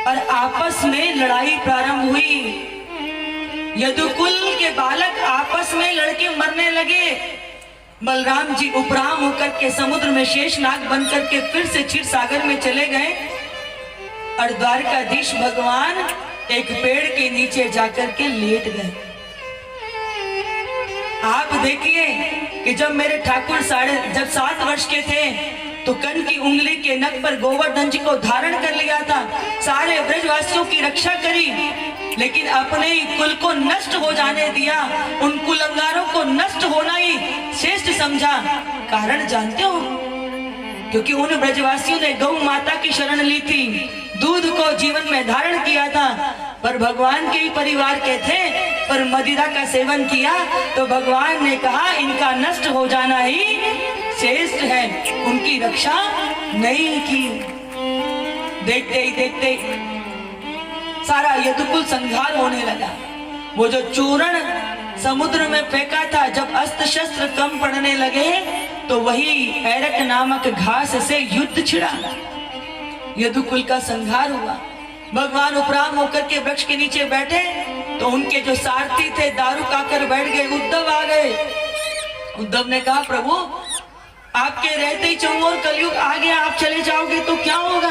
और आपस में लड़ाई प्रारंभ हुई, यदुकुल के बालक आपस में लड़के मरने लगे। बलराम जी उपराम होकर के समुद्र में शेषनाग बनकर के फिर से क्षीर सागर में चले गए, और द्वारकाधीश भगवान एक पेड़ के नीचे जाकर के लेट गए। आप देखिए कि जब मेरे ठाकुर जब 7 वर्ष के थे तो कन की उंगली के नख पर गोवर्धन जी को धारण कर लिया था, सारे ब्रजवासियों की रक्षा करी, लेकिन अपने ही कुल को नष्ट हो जाने दिया, उन कुलंगारों को नष्ट होना ही श्रेष्ठ समझा। कारण जानते हो, क्योंकि उन ब्रजवासियों ने गौ माता की शरण ली थी, दूध को जीवन में धारण किया था, पर भगवान के ही परिवार के थे, पर मदिरा का सेवन किया तो भगवान ने कहा इनका नष्ट हो जाना ही श्रेष्ठ है, उनकी रक्षा नहीं की। देखते ही देखते सारा यदुकुल संहार होने लगा। वो जो चूर्ण समुद्र में फेंका था, जब अस्त्र शस्त्र कम पड़ने लगे तो वही ऐरक नामक घास से युद्ध छिड़ा, यदुकुल का संहार हुआ। भगवान उपराम होकर के वृक्ष के नीचे बैठे तो उनके जो सारथी थे दारू खाकर बैठ गए। उद्धव आ गए। उद्धव ने कहा प्रभु आपके रहते ही चौंगोर कलयुग आ गया, आप चले जाओगे तो क्या होगा।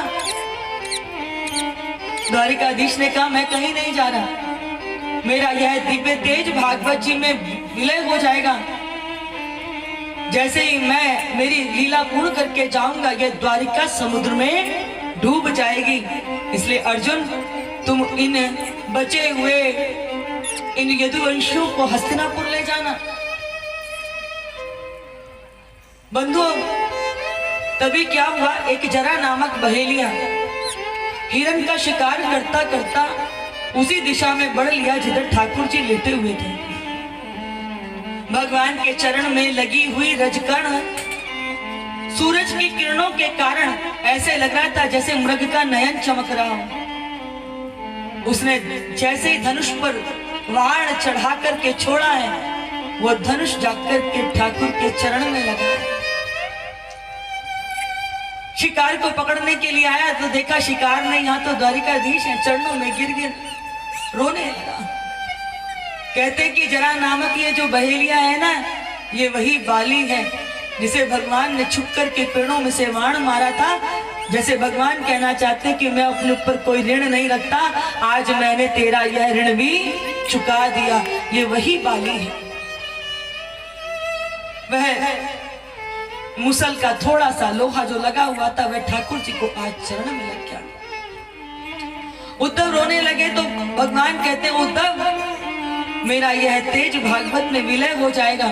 द्वारिकाधीश ने कहा मैं कहीं नहीं जा रहा, मेरा यह दिव्य तेज भागवत जी में विलय हो जाएगा। जैसे ही मैं मेरी लीला पूर्ण करके जाऊंगा यह द्वारिका समुद्र में डूब जाएगी। इसलिए अर्जुन तुम इन बचे हुए इन यदुवंशियों को हस्तिनापुर ले जाना। बंधुओं, तभी क्या हुआ, एक जरा नामक बहेलिया हिरण का शिकार करता करता उसी दिशा में बढ़ लिया जिधर ठाकुर जी लेटे हुए थे। भगवान के चरण में लगी हुई रजकण सूरज की किरणों के कारण ऐसे लग रहा था जैसे मृग का नयन चमक रहा हो। उसने जैसे ही धनुष पर बाण चढ़ा करके छोड़ा है, वो धनुष जाकर के ठाकुर के चरण में लगा। शिकार को पकड़ने के लिए आया तो देखा शिकार नहीं, यहाँ तो द्वारिकाधीश है, चरणों में गिर गिर रोने लगा। कहते कि जरा नामक ये जो बहेलिया है ना, ये वही बाली है जिसे भगवान ने छुप कर के पेड़ों में से वाण मारा था, जैसे भगवान कहना चाहते हैं कि मैं अपने ऊपर कोई ऋण नहीं रखता, आज मैंने तेरा यह ऋण भी चुका दिया। ये वही बाली है, वह मुसल का थोड़ा सा लोहा जो लगा हुआ था वह ठाकुर जी को आज चरण में लग गया। उद्धव रोने लगे तो भगवान कहते हैं, उद्धव मेरा यह तेज भागवत में विलय हो जाएगा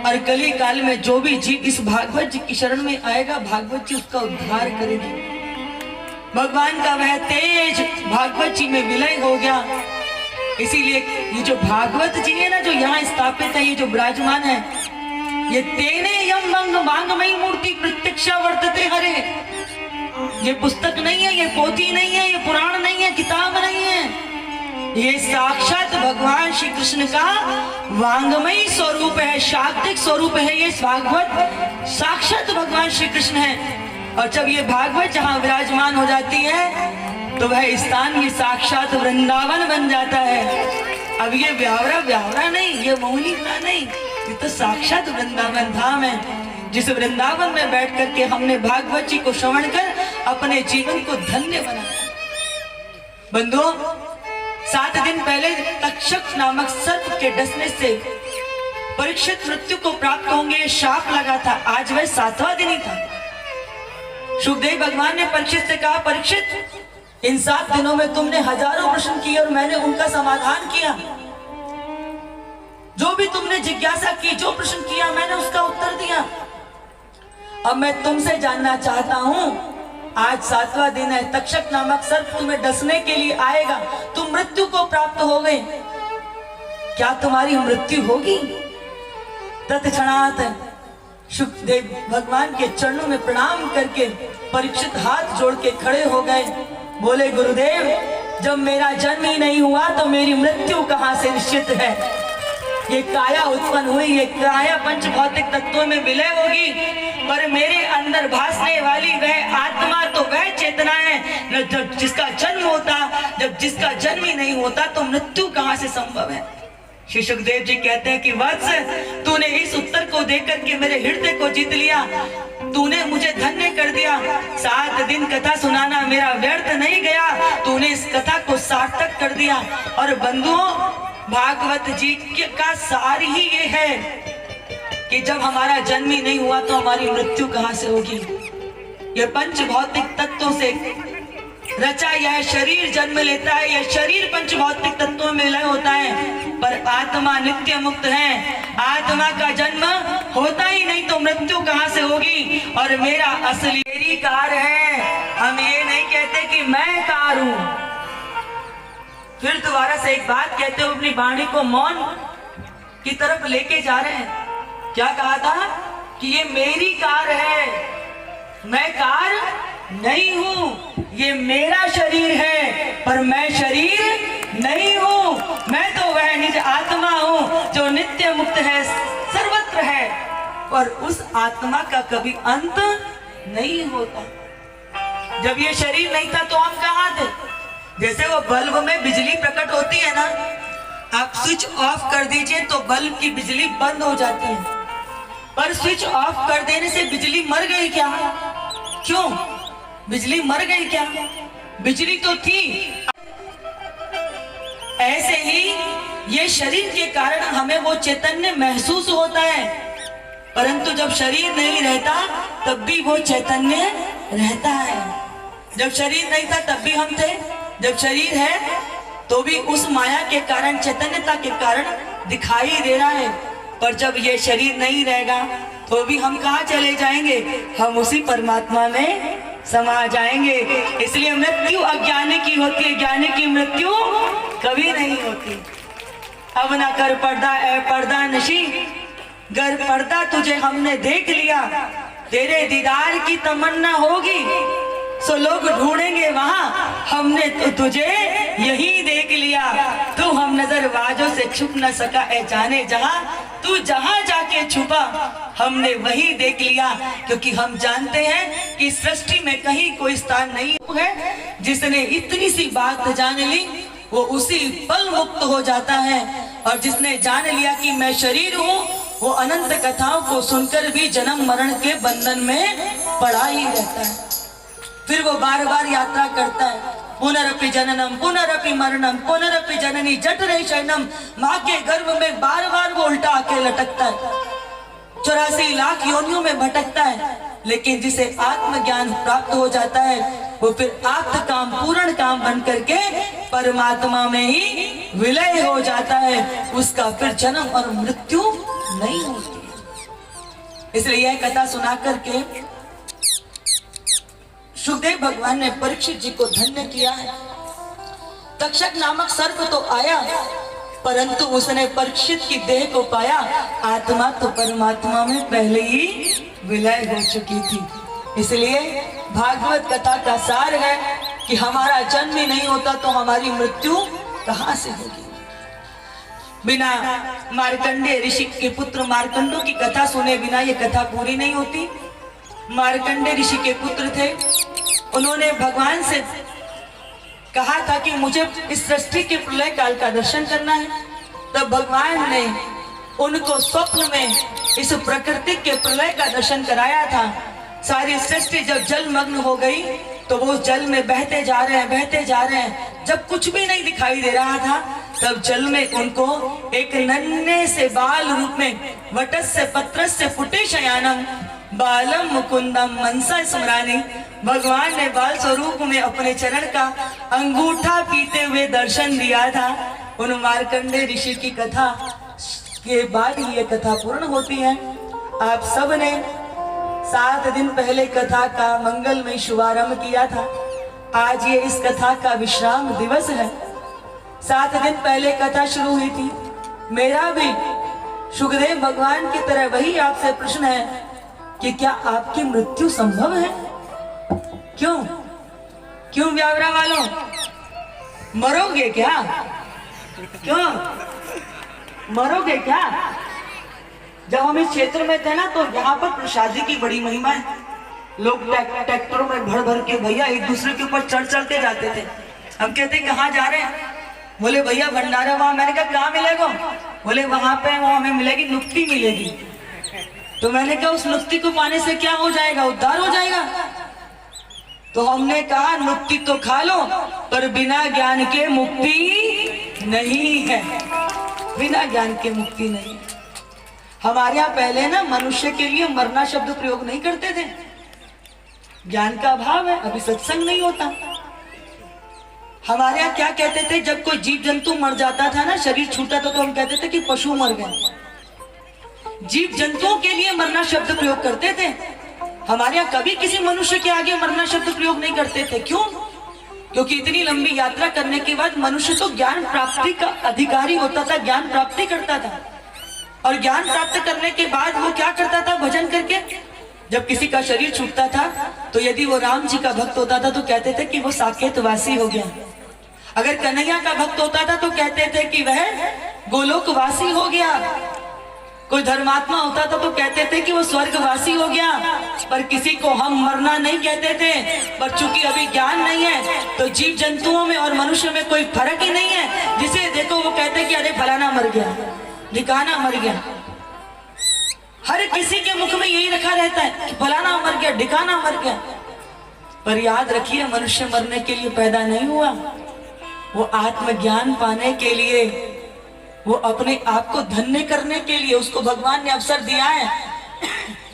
और कली काल में जो भी जीव इस भागवत जी की शरण में आएगा, भागवत जी उसका उद्धार करेगी। भगवान का वह तेज भागवत जी में विलय हो गया। इसीलिए ये जो भागवत जी है ना, जो यहाँ स्थापित है, ये जो विराजमान है, ये तेने यम मंग मांगमयी मूर्ति प्रत्यक्षा वर्तते हरे। ये पुस्तक नहीं है, ये पोथी नहीं है, ये पुराण नहीं है, किताब नहीं है, ये साक्षात भगवान श्री कृष्ण का वांगमयी स्वरूप है, शाब्दिक स्वरूप है। ये भागवत साक्षात भगवान श्री कृष्ण है। और जब ये भागवत जहाँ विराजमान हो जाती है तो वह स्थान ये साक्षात वृंदावन बन जाता है। अब ये व्यावरा नहीं, ये मौलिकता नहीं, ये तो साक्षात वृंदावन धाम है, जिस वृंदावन में बैठ करके हमने भागवत जी को श्रवण कर अपने जीवन को धन्य बनाया। बंधुओं, 7 दिन पहले तक्षक नामक सर्प के डसने से परीक्षित मृत्यु को प्राप्त होंगे शाप लगा था। आज वह 7वां दिन ही था। सुखदेव भगवान ने परीक्षित से कहा, परीक्षित इन 7 दिनों में तुमने हजारों प्रश्न किए और मैंने उनका समाधान किया। जो भी तुमने जिज्ञासा की, जो प्रश्न किया, मैंने उसका उत्तर दिया। अब मैं तुमसे जानना चाहता हूं, आज 7वां दिन है, तक्षक नामक सर्प तुम्हें डसने के लिए आएगा, तुम मृत्यु को प्राप्त हो गए, क्या तुम्हारी मृत्यु होगी? तत्क्षणात सुखदेव भगवान के चरणों में प्रणाम करके परीक्षित हाथ जोड़ के खड़े हो गए। बोले, गुरुदेव, जब मेरा जन्म ही नहीं हुआ तो मेरी मृत्यु कहां से निश्चित है? ये काया उत्पन्न हुई, ये काया पंच भौतिक तत्वों में विलय होगी, पर मेरे अंदर भासने वाली वह आत्मा तो वह चेतना है जब जिसका जन्म होता, जब जिसका जन्म ही नहीं होता तो मृत्यु कहां से संभव है? श्री सुखदेव जी कहते हैं कि वत्स, तूने इस उत्तर को देकर के मेरे हृदय को जीत लिया, तूने मुझे धन्य कर दिया। 7 दिन कथा सुनाना मेरा व्यर्थ नहीं गया, तूने इस कथा को सार्थक कर दिया। और बंधुओं, भागवत जी का सार ही ये है कि जब हमारा जन्म ही नहीं हुआ तो हमारी मृत्यु कहां से होगी? ये पंच भौतिक तत्वों से रचा यह शरीर जन्म लेता है, यह शरीर पंच भौतिक तत्वों में लय होता है, पर आत्मा नित्य मुक्त है। आत्मा का जन्म होता ही नहीं तो मृत्यु कहां से होगी? और मेरा असली मेरी कार है, हम ये नहीं कहते कि मैं कार हूं। फिर दोबारा से एक बात कहते हो, अपनी वाणी को मौन की तरफ लेके जा रहे हैं। क्या कहा था कि ये मेरी कार है, मैं कार नहीं हूं, ये मेरा शरीर है, पर मैं शरीर नहीं हूं। मैं तो वह निज आत्मा हूं जो नित्य मुक्त है, सर्वत्र है, और उस आत्मा का कभी अंत नहीं होता। जब ये शरीर नहीं था तो हम कहां थे? जैसे वो बल्ब में बिजली प्रकट होती है ना, आप स्विच ऑफ कर दीजिए तो बल्ब की बिजली बंद हो जाती है, पर स्विच ऑफ कर देने से बिजली मर गई क्या? क्यों बिजली मर गई क्या? बिजली तो थी। ऐसे ही ये शरीर के कारण हमें वो चैतन्य महसूस होता है, परंतु जब शरीर नहीं रहता तब भी वो चैतन्य रहता है। जब शरीर नहीं था तब भी हम थे, जब शरीर है तो भी उस माया के कारण, चैतन्यता के कारण दिखाई दे रहा है, पर जब ये शरीर नहीं रहेगा तो भी हम कहाँ चले जाएंगे? हम उसी परमात्मा में समा जाएंगे। इसलिए मृत्यु अज्ञानी की होती है, ज्ञानी की मृत्यु कभी नहीं होती। अब ना कर पर्दा ए पर्दा नशी, गर पर्दा तुझे हमने देख लिया, तेरे दीदार की तमन्ना होगी सो लोग ढूंढेंगे वहां, हमने तो तुझे यही देख लिया। तू हम नजरबाजों से छुप न सका ए जाने जहां, तू जहां जाके छुपा हमने वही देख लिया। क्योंकि हम जानते हैं कि सृष्टि में कहीं कोई स्थान नहीं है, जिसने इतनी सी बात जान ली वो उसी पल मुक्त हो जाता है। और जिसने जान लिया कि मैं शरीर हूँ वो अनंत कथाओं को सुनकर भी जन्म मरण के बंधन में पड़ा ही रहता है। फिर वो बार बार यात्रा करता है, पुनरपि जननम पुनरपि मरणम पुनरपि जननी जठरे शयनम। माँ के गर्भ में बार बार वो उल्टा आके लटकता है, 84 लाख योनियों में भटकता है। लेकिन जिसे आत्मज्ञान प्राप्त हो जाता है वो फिर आप्त काम पूर्ण काम बन करके परमात्मा में ही विलय हो जाता है। उसका फिर जन्म और मृत्यु नहीं होती है। इसलिए यह कथा सुना करके सुखदेव भगवान ने परीक्षित जी को धन्य किया है। तक्षक नामक सर्प तो आया, परंतु उसने परीक्षित की देह को पाया, आत्मा तो परमात्मा में पहले ही विलय हो चुकी थी। इसलिए भागवत कथा का सार है कि हमारा जन्म ही नहीं होता तो हमारी मृत्यु कहां से होगी। बिना मार्कंडेय ऋषि के पुत्र मार्कंडों की कथा सुने बिना ये कथा पूरी नहीं होती। मार्कंडेय ऋषि के पुत्र थे, उन्होंने भगवान से कहा था कि मुझे इस सृष्टि के प्रलय काल का दर्शन करना है। तब भगवान ने उनको स्वप्न में इस प्रकृति के प्रलय का दर्शन कराया था। सारी सृष्टि जब जलमग्न हो गई तो वो जल में बहते जा रहे हैं, बहते जा रहे हैं। जब कुछ भी नहीं दिखाई दे रहा था तब जल में उनको एक नन्हे से बाल रूप में वटस्य पत्रस्य फुटे शयानम बालम मुकुंदम मनसा स्मरानी, भगवान ने बाल स्वरूप में अपने चरण का अंगूठा पीते हुए दर्शन दिया था। उन मार्कंडेय ऋषि की कथा के बाद ही ये कथा पूर्ण होती है। आप सब ने 7 दिन पहले कथा का मंगलमय शुभारंभ किया था। आज ये इस कथा का विश्राम दिवस है। 7 दिन पहले कथा शुरू हुई थी। मेरा भी सुखदेव भगवान की तरह वही आपसे प्रश्न है कि क्या आपकी मृत्यु संभव है? क्यों क्यों व्यावरा वालों, मरोगे क्या? क्यों मरोगे क्या? जब हम इस क्षेत्र में थे ना तो यहाँ पर प्रसादी की बड़ी महिमा है। लोग ट्रैक्टरों में भर भर के भैया एक दूसरे के ऊपर चढ़ चढ़ के जाते थे। हम कहते कहाँ जा रहे हैं? बोले भैया भंडारा वहां। मैंने कहा कहाँ मिलेगा? बोले वहां पे वो हमें मिलेगी, नुक्ति मिलेगी। तो मैंने कहा उस नुक्ति को पाने से क्या हो जाएगा? उद्धार हो जाएगा। तो हमने कहा नुक्ति तो खा लो पर बिना ज्ञान के मुक्ति नहीं है, बिना ज्ञान के मुक्ति नहीं। हमारे यहाँ पहले ना मनुष्य के लिए मरना शब्द प्रयोग नहीं करते थे, ज्ञान का अभाव है, अभी सत्संग नहीं होता। हमारे यहाँ क्या कहते थे, जब कोई जीव जंतु मर जाता था ना, शरीर छूटा था, तो हम कहते थे कि पशु मर गए। जीव जंतुओं के लिए मरना शब्द प्रयोग करते थे। हमारे यहाँ कभी किसी मनुष्य के आगे मरना शब्द प्रयोग नहीं करते थे। क्यों? क्योंकि इतनी लंबी यात्रा करने के बाद मनुष्य तो ज्ञान प्राप्ति का अधिकारी होता था, ज्ञान प्राप्ति करता था। और ज्ञान प्राप्त करने के बाद वो क्या करता था? भजन करके। जब किसी का शरीर छूटता था तो यदि वो राम जी का भक्त होता था तो कहते थे कि वो साकेतवासी हो गया। अगर कन्हैया का भक्त होता था तो कहते थे कि वह गोलोकवासी हो गया। कोई धर्मात्मा होता था तो कहते थे कि वो स्वर्गवासी हो गया। पर किसी को हम मरना नहीं कहते थे, पर चूंकि अभी ज्ञान नहीं है तो जीव जंतुओं में और मनुष्य में कोई फर्क ही नहीं है। जिसे देखो वो कहते कि अरे फलाना मर गया, ढिकाना मर गया। हर किसी के मुख में यही रखा रहता है कि फलाना मर गया, ढिकाना मर गया। पर याद रखिए, मनुष्य मरने के लिए पैदा नहीं हुआ, वो आत्मज्ञान पाने के लिए, वो अपने आप को धन्य करने के लिए उसको भगवान ने अवसर दिया है।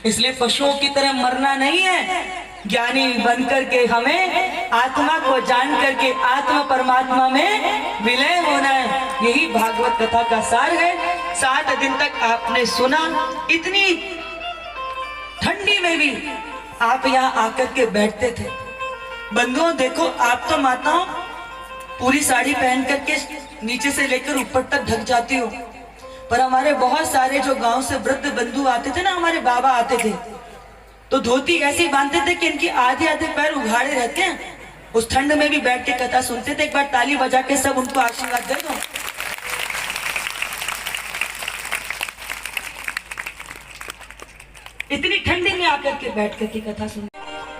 इसलिए पशुओं की तरह मरना नहीं है, ज्ञानी बनकर के हमें आत्मा को जान करके आत्मा परमात्मा में विलय होना है। यही भागवत कथा का सार है। 7 दिन तक आपने सुना, इतनी ठंडी में भी आप यहाँ आकर के बैठते थे। बंधुओं देखो, आप तो माताओं पूरी साड़ी पहन करके नीचे से लेकर ऊपर तक ढक जाती हो, पर हमारे बहुत सारे जो गांव से वृद्ध बंधु आते थे ना, हमारे बाबा आते थे, तो धोती ऐसी बांधते थे कि इनके आधे आधे पैर उघाड़े रहते हैं। उस ठंड में भी बैठ के कथा सुनते थे। एक बार ताली बजा के सब उनको आशीर्वाद दे दो। इतनी ठंडी में आकर के बैठ करके कथा सुन,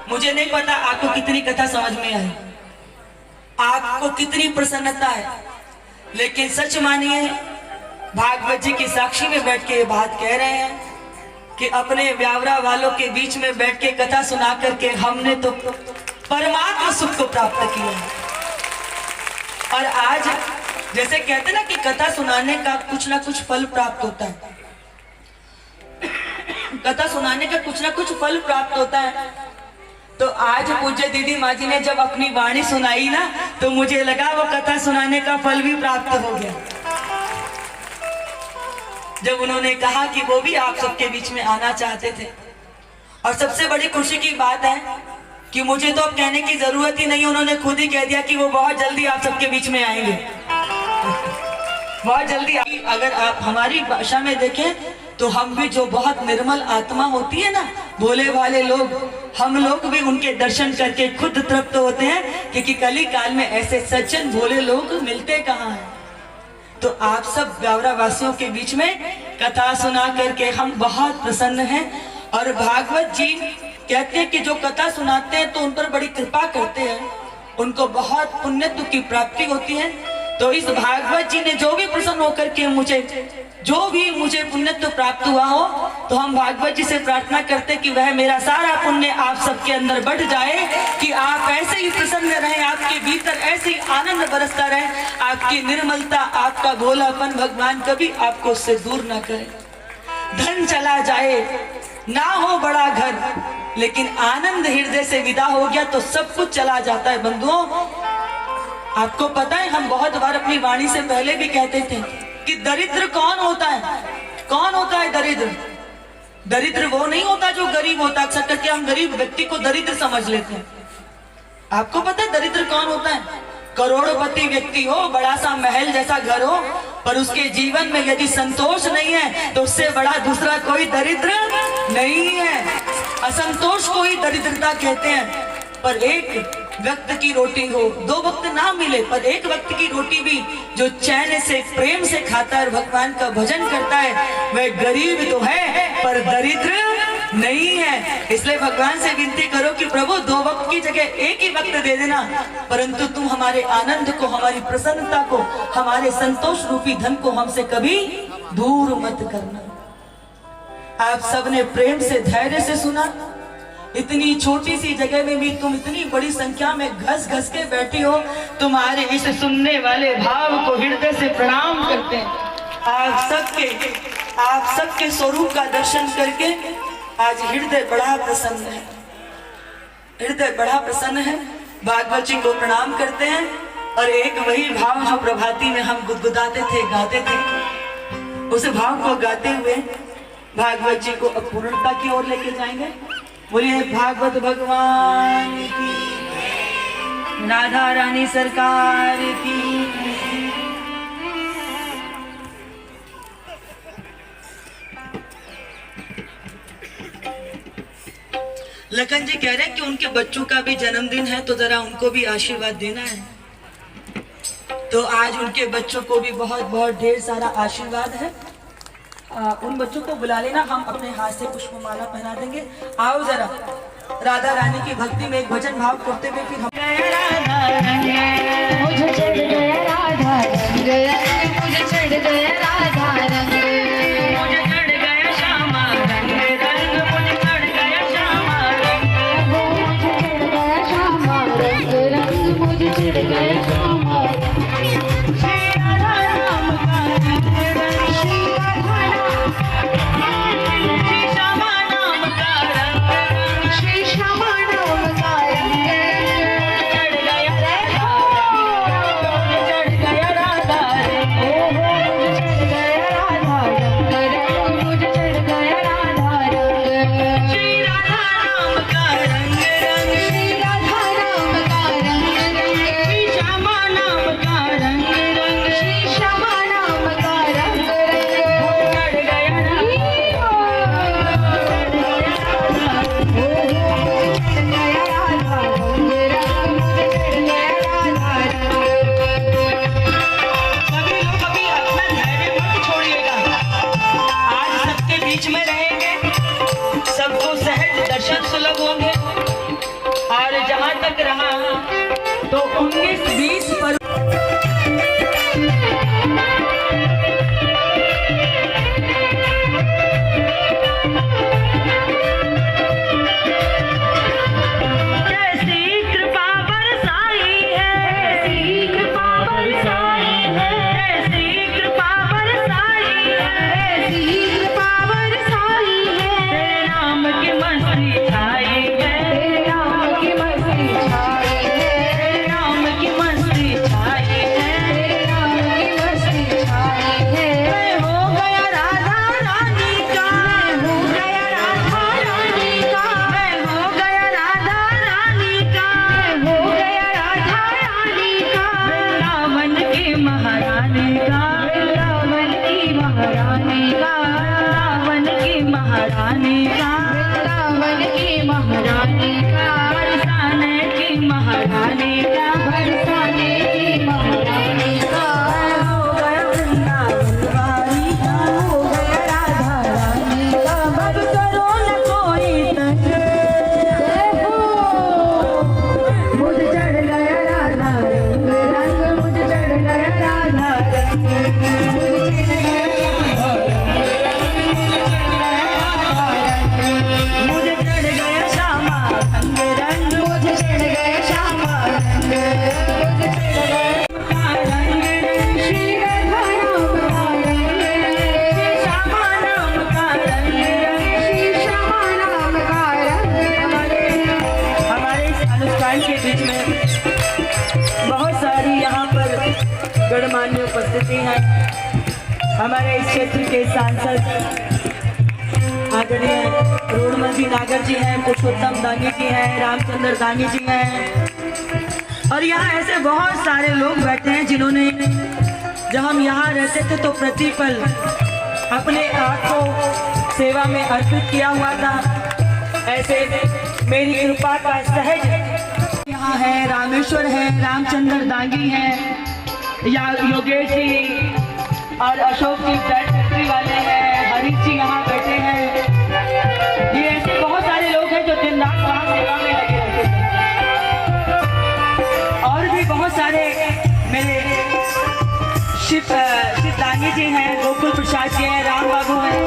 मुझे नहीं पता आपको कितनी कथा समझ में आई, आपको कितनी प्रसन्नता है, लेकिन सच मानिए भागवत जी की साक्षी में बैठ के ये बात कह रहे हैं कि अपने व्यावरा वालों के बीच में बैठ के कथा सुना करके हमने तो परमात्मा सुख को प्राप्त किया है। और आज जैसे कहते हैं ना कि कथा सुनाने का कुछ ना कुछ फल प्राप्त होता है, कथा सुनाने का कुछ ना कुछ फल प्राप्त होता है। तो आज पूज्य दीदी माँ जी ने जब अपनी वाणी सुनाई ना, तो मुझे लगा वो कथा सुनाने का फल भी प्राप्त हो गया। जब उन्होंने कहा कि वो भी आप सबके बीच में आना चाहते थे, और सबसे बड़ी खुशी की बात है कि मुझे तो अब कहने की जरूरत ही नहीं, उन्होंने खुद ही कह दिया कि वो बहुत जल्दी आप सबके बीच में आएंगे, बहुत जल्दी। अगर आप हमारी भाषा में देखें तो हम भी जो बहुत निर्मल आत्मा होती है ना, भोले भाले लोग, हम लोग भी उनके दर्शन करके खुद तृप्त होते हैं, क्योंकि कली काल में ऐसे सज्जन भोले लोग मिलते कहाँ हैं। तो आप सब ब्यावरा वासियों के बीच में कथा सुना करके हम बहुत प्रसन्न हैं। और भागवत जी कहते हैं कि जो कथा सुनाते हैं तो उन पर बड़ी कृपा करते हैं, उनको बहुत पुण्यत्व की प्राप्ति होती है। तो इस भागवत जी ने जो भी प्रसन्न होकर के मुझे पुण्यत्व प्राप्त हुआ हो, तो हम भागवत जी से प्रार्थना करते कि वह मेरा सारा पुण्य आप सबके अंदर बढ़ जाए, कि आप ऐसे ही प्रसन्न रहें, आपके भीतर ऐसे ही आनंद बरसता रहे, आपकी निर्मलता, आपका भोलापन भगवान कभी आपको उससे दूर ना करे। धन चला जाए, ना हो बड़ा घर, लेकिन आनंद हृदय से विदा हो गया तो सब कुछ चला जाता है। बंधुओं, आपको पता है, हम बहुत बार अपनी वाणी से पहले भी कहते थे कि दरिद्र कौन होता है? कौन होता है दरिद्र? दरिद्र वो नहीं होता जो गरीब होता। अक्सर करके हम गरीब व्यक्ति को दरिद्र समझ लेते हैं। आपको पता है दरिद्र कौन होता है? करोड़पति व्यक्ति हो, बड़ा सा महल जैसा घर हो, पर उसके जीवन में यदि संतोष नहीं है तो उससे बड़ा दूसरा कोई दरिद्र नहीं है। असंतोष को ही दरिद्रता कहते हैं। पर एक वक्त की रोटी हो, दो वक्त ना मिले, पर एक वक्त की रोटी भी जो चैन से प्रेम से खाता है और भगवान का भजन करता है, वह गरीब तो है पर दरिद्र नहीं है। इसलिए भगवान से विनती करो कि प्रभु दो वक्त की जगह एक ही वक्त दे देना, परंतु तुम हमारे आनंद को, हमारी प्रसन्नता को, हमारे संतोष रूपी धन को हमसे कभी दूर मत करना। आप सबने प्रेम से, धैर्य से सुना। इतनी छोटी सी जगह में भी तुम इतनी बड़ी संख्या में घस घस के बैठी हो। तुम्हारे इस सुनने वाले भाव को हृदय से प्रणाम करते हैं। आप सबके स्वरूप का दर्शन करके आज हृदय बड़ा प्रसन्न है, हृदय बड़ा प्रसन्न है। भागवत जी को प्रणाम करते हैं। और एक वही भाव जो प्रभाती में हम गुदगुदाते थे, गाते थे, उस भाव को गाते हुए भागवत जी को अपूर्णता की ओर लेके जाएंगे। बोलिए भागवत भगवान की, राधा रानी सरकार की। लखन जी कह रहे हैं कि उनके बच्चों का भी जन्मदिन है, तो जरा उनको भी आशीर्वाद देना है। तो आज उनके बच्चों को भी बहुत बहुत ढेर सारा आशीर्वाद है। उन बच्चों को बुला लेना, हम अपने हाथ से पुष्पमाला पहना देंगे। आओ जरा राधा रानी की भक्ति में एक भजन भाव करते हुए फिर हम मुझे चढ़ गया राधा रंग, मुझे चढ़ गया राधा रंग, मुझे चढ़ गया श्यामा रंग, रंग मुझे चढ़ गया श्यामा रंग, मुझे चढ़ गया श्यामा रंग, रंग मुझे चढ़ गया श्यामा रंग। श्री राधा राम का रंग, रंग श्री श्यामा नाम का रंग, श्री श्यामा नाम का रंग, चढ़ गया राधा, चढ़ गया राधा रंग, मुझे चढ़ गया राधा रंग, मुझे चढ़ गया राधा रंग। श्री राधा नाम का रंग, रंग श्री राधा नाम का रंग, रंग श्री श्यामा नाम का रंग, रंग श्री श्यामा नाम का रंग, रंग चढ़ गया राधा, सभी लोग अभी अपना धैर्य मत छोड़िएगा। आज सबके बीच में रहेंगे, सबको सहज दर्शन सुलभ होंगे। और जहाँ तक रहा तो 19-20 पर मस्ती छाई है, राम की मस्ती छाई है, राम की मस्ती छाई है, राम की मस्ती छाई है। मैं हो गया राधा रानी का, हो गया राधा रानी का, मैं हो गया राधा रानी का, हो गया राधा रानी का, वृंदावन की महारानी का, वृंदावन की महारानी का, वृंदावन की महारानी का, वृंदावन की महारानी का, बरसाने की महारानी का, बरसाने की महारानी का, हो गया वृंदावन वाली का, हो गया राधा रानी का। अब करो न कोई तंग, देखो मुझे चढ़ गया राधा रंग, रंग मुझे चढ़ गया राधा रंग, मुझे चढ़ गया मुझे चढ़ गया श्यामा रंग रंग, मुझे चढ़ गया श्यामा रंग, मुझे चढ़ गया का रंग रंग, श्री राधा राम का रंग, श्यामा नाम का रंग रंग। श्री श्यामा नाम का रंग। हमारे इस अनुष्ठान के बीच में बहुत सारी यहाँ पर गणमान्य उपस्थिति हैं। हमारे इस क्षेत्र के सांसद आदरणीय रोडमल नागर जी हैं, पुरुषोत्तम दानी जी हैं, रामचंद्र दानी जी हैं, और यहाँ ऐसे बहुत सारे लोग बैठे हैं जिन्होंने, जब हम यहाँ रहते थे तो प्रतिपल अपने आप को सेवा में अर्पित किया हुआ था। ऐसे मेरी कृपा का सहज यहाँ है, रामेश्वर है, रामचंद्र दांगी है, या योगेश जी और अशोक जी बैट फैक्ट्री वाले हैं, हरीश जी यहाँ बैठे हैं। ये ऐसे बहुत सारे लोग हैं जो दिन रात वहाँ सेवा में लगे रहते हैं। और भी बहुत सारे मेरे शिव दांगी जी हैं, गोकुल प्रसाद जी हैं, राम बाबू हैं।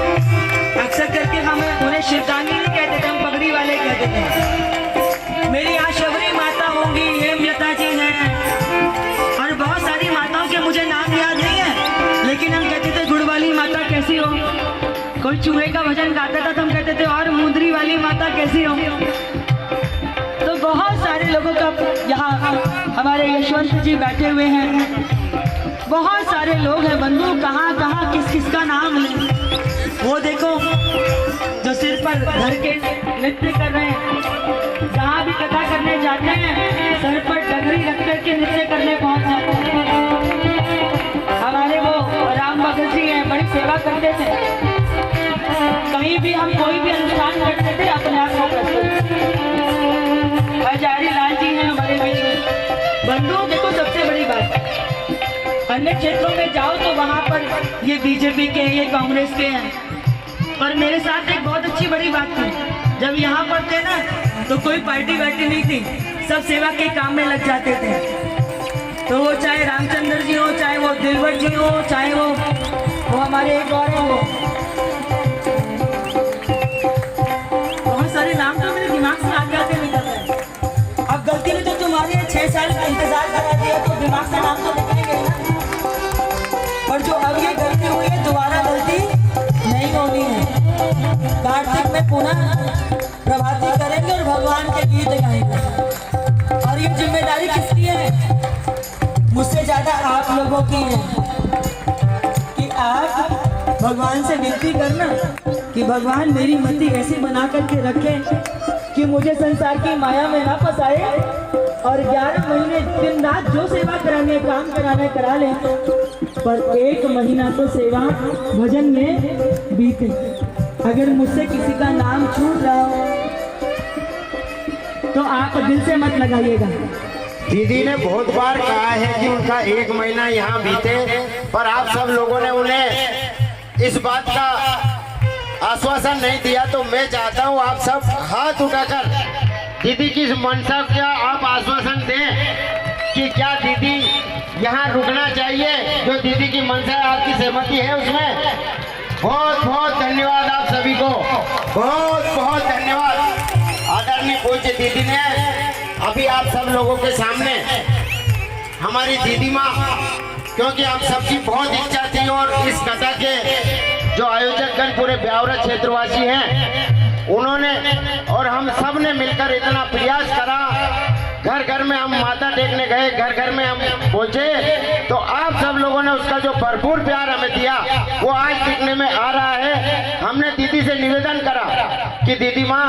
अक्सर करके हम उन्हें शिवदांगी नहीं कहते थे, हम पगड़ी वाले कहते थे। मेरी यहाँ शबरी माता होंगी, हेमलता जी हैं, और बहुत सारी माताओं के मुझे नाम याद नहीं है, लेकिन हम कहते थे गुड़ वाली माता कैसी हो। कोई चूहे का भजन गाता था तो हम कहते थे और मुंदरी वाली माता कैसी हो। तो बहुत सारे लोगों का यहाँ हमारे यशवंत जी बैठे हुए हैं, बहुत सारे लोग हैं बंधु, कहाँ कहाँ किस किस का नाम लें। वो देखो जो सिर पर धर के नृत्य कर रहे हैं, जहाँ भी कथा करने जाते हैं सर पर डगरी रख करके नृत्य करने पहुँच जाते हैं। हमारे वो राम भगत जी हैं, बड़ी सेवा करते थे, कहीं भी हम कोई भी अनुष्ठान करते थे अपने आप को करते थे। हजारी लाल जी हैं हमारे बीच में। बंधु देखो सबसे बड़ी बात, अन्य क्षेत्रों में जाओ तो वहाँ पर ये बीजेपी के, ये कांग्रेस के हैं, पर मेरे साथ एक बहुत अच्छी बड़ी बात थी। जब यहाँ पर थे ना तो कोई पार्टी वार्टी नहीं थी, सब सेवा के काम में लग जाते थे। तो वो चाहे रामचंद्र जी हो, चाहे वो दिलवर जी हो, चाहे वो हमारे एक और हैं, वो बहुत सारे नाम तो मेरे दिमाग से आगे आगे निकल रहे हैं। अब गलती ने तो तुम्हारे 6 साल का इंतजार करा दिया, तो दिमाग से नाम तो निकलेंगे ना। और जो अब ये गलती हुई है, दोबारा गलती नहीं होनी है। कार्तिक में पुनः प्रभाती करेंगे और भगवान के गीत गाएंगे। और ये जिम्मेदारी किसकी है? मुझसे ज्यादा आप लोगों की है कि आप भगवान से विनती करना कि भगवान मेरी मति ऐसी बना करके रखे कि मुझे संसार की माया में ना फंसाए, और 11 महीने दिन रात जो सेवा कराने, काम कराने करा ले, पर 1 महीना तो सेवा भजन में बीते। अगर मुझसे किसी का नाम छूट रहा हो तो आप दिल से मत लगाइएगा। दीदी ने बहुत बार कहा है कि उनका 1 महीना यहाँ बीते, पर आप सब लोगों ने उन्हें इस बात का आश्वासन नहीं दिया। तो मैं चाहता हूँ आप सब हाथ उठाकर दीदी की इस मनसा का आप आश्वासन दें कि क्या दीदी यहाँ रुकना चाहिए। जो दीदी की मनसा है, आपकी सहमति है उसमें? बहुत बहुत धन्यवाद आप सभी को, बहुत बहुत धन्यवाद। आदरणीय पूज्य दीदी ने अभी आप सब लोगों के सामने हमारी दीदी माँ, क्योंकि आप सबकी बहुत इच्छा थी और इस कथा के जो आयोजकगण पूरे ब्यावरा क्षेत्रवासी हैं उन्होंने और और हम सब ने मिलकर इतना प्रयास करा, घर घर में हम माथा टेकने गए, घर घर में हम पहुंचे, तो आप सब लोगों ने उसका जो भरपूर प्यार हमें दिया वो आज दिखने में आ रहा है। हमने दीदी से निवेदन करा कि दीदी माँ,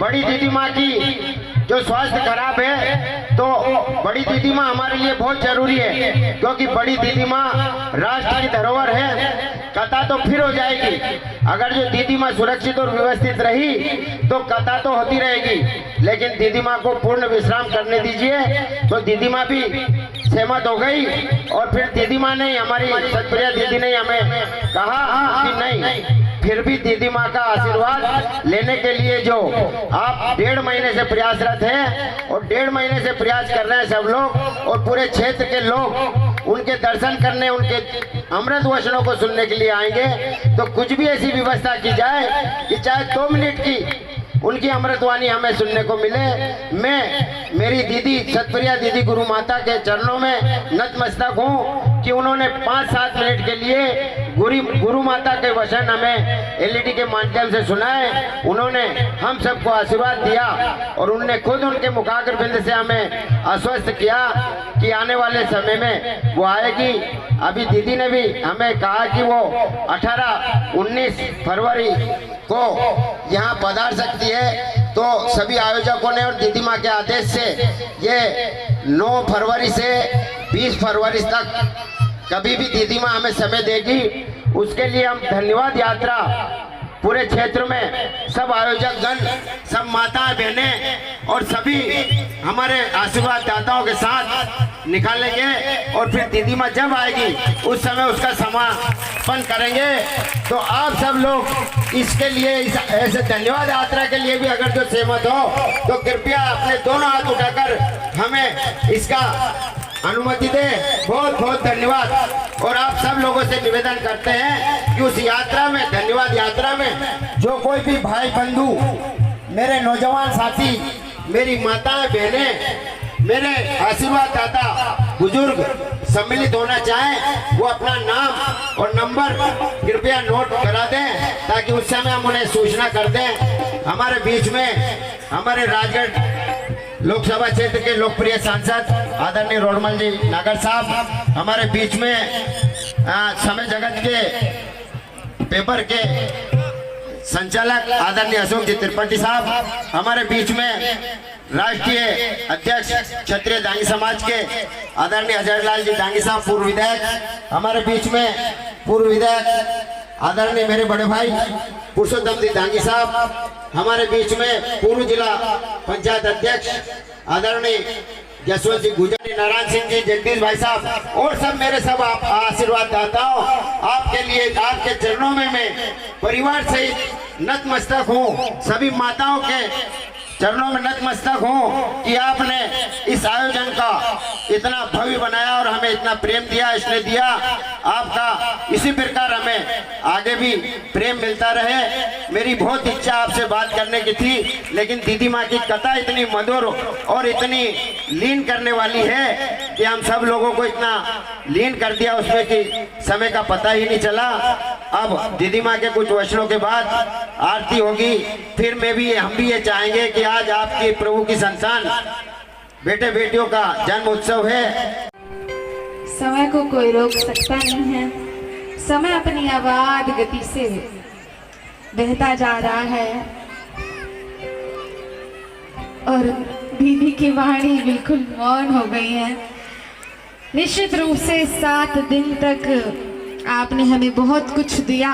बड़ी दीदी माँ की जो स्वास्थ्य खराब है, तो बड़ी दीदी माँ हमारे लिए बहुत जरूरी है, क्योंकि बड़ी दीदी माँ राष्ट्र की धरोहर है। कथा तो फिर हो जाएगी, अगर जो दीदी माँ सुरक्षित और व्यवस्थित रही तो कथा तो होती रहेगी, लेकिन दीदी माँ को पूर्ण विश्राम करने दीजिए। तो दीदी माँ भी सहमत हो गई और फिर दीदी माँ ने, हमारी सतप्रिया दीदी ने हमें कहा कि नहीं, फिर भी दीदी माँ का आशीर्वाद लेने के लिए जो आप 1.5 महीने से प्रयासरत हैं और 1.5 महीने से प्रयास कर रहे हैं सब लोग, और पूरे क्षेत्र के लोग उनके दर्शन करने, उनके अमृत वचनों को सुनने के लिए आएंगे, तो कुछ भी ऐसी व्यवस्था की जाए कि चाहे 2 मिनट की उनकी अमृतवाणी हमें सुनने को मिले। मैं मेरी दीदी सतप्रिया दीदी गुरु माता के चरणों में नतमस्तक हूँ कि उन्होंने 5-7 मिनट के लिए गुरु माता के वचन हमें एलईडी के माध्यम से सुनाए। उन्होंने हम सबको आशीर्वाद दिया और उन्होंने खुद उनके मुखाग्रबिंद से हमें आश्वस्त किया कि आने वाले समय में वो आएगी। अभी दीदी ने भी हमें कहा कि वो 18-19 फरवरी को यहाँ पधार सकती है। तो सभी आयोजकों ने और दीदी माँ के आदेश से ये 9 फरवरी से 20 फरवरी तक कभी भी दीदी माँ हमें समय देगी, उसके लिए हम धन्यवाद यात्रा पूरे क्षेत्र में सब आयोजक गण, सब माताएं बहनें और सभी हमारे आशीर्वाद दाताओं के साथ निकालेंगे और फिर दीदी माँ जब आएगी उस समय उसका समापन करेंगे। तो आप सब लोग इसके लिए, ऐसे धन्यवाद यात्रा के लिए भी अगर जो सहमत हो तो कृपया अपने दोनों हाथ उठाकर हमें इसका अनुमति दे। बहुत बहुत धन्यवाद। और आप सब लोगों से निवेदन करते हैं कि उस यात्रा में, धन्यवाद यात्रा में जो कोई भी भाई बंधु, मेरे नौजवान साथी, मेरी माताएं बहनें, मेरे आशीर्वाद दाता बुजुर्ग सम्मिलित होना चाहें, वो अपना नाम और नंबर कृपया नोट करा दें ताकि उस समय हम उन्हें सूचना कर दें। हमारे बीच में हमारे राजगढ़ लोकसभा क्षेत्र के लोकप्रिय सांसद आदरणीय रोडमल जी नागर साहब, हमारे बीच में समय जगत के पेपर के संचालक आदरणीय अशोक जी त्रिपाठी साहब, हमारे बीच में राष्ट्रीय अध्यक्ष क्षत्रिय दांगी समाज के आदरणीय अजयलाल जी दांगी साहब पूर्व विधायक, हमारे बीच में पूर्व विधायक आदरणीय मेरे बड़े भाई पुरुषोत्तम जी दांगी साहब, हमारे बीच में पूर्व जिला पंचायत अध्यक्ष आदरणीय यशवंत जी गुजर, नारायण सिंह जी, जगदीश भाई साहब और सब मेरे सब आप आशीर्वाद दाताओं, आपके लिए आपके चरणों में मैं परिवार सहित नतमस्तक हूँ। सभी माताओं के चरणों में नतमस्तक हूँ कि आपने इस आयोजन का इतना भव्य बनाया और हमें इतना प्रेम दिया, स्नेह दिया। आपका इसी प्रकार हमें आगे भी प्रेम मिलता रहे। मेरी बहुत इच्छा आपसे बात करने की थी, लेकिन दीदी माँ की कथा इतनी मधुर और इतनी लीन करने वाली है कि हम सब लोगों को इतना लीन कर दिया उसमें कि समय का पता ही नहीं चला। अब दीदी माँ के कुछ वचनों के बाद आरती होगी, फिर हम भी ये चाहेंगे कि आज आपकी प्रभु की संतान बेटे बेटियों का जन्म उत्सव है। समय को कोई रोक सकता नहीं है। समय अपनी अबाध गति से बहता जा रहा है और दीदी की वाणी बिल्कुल मौन हो गई है। निश्चित रूप से 7 दिन तक आपने हमें बहुत कुछ दिया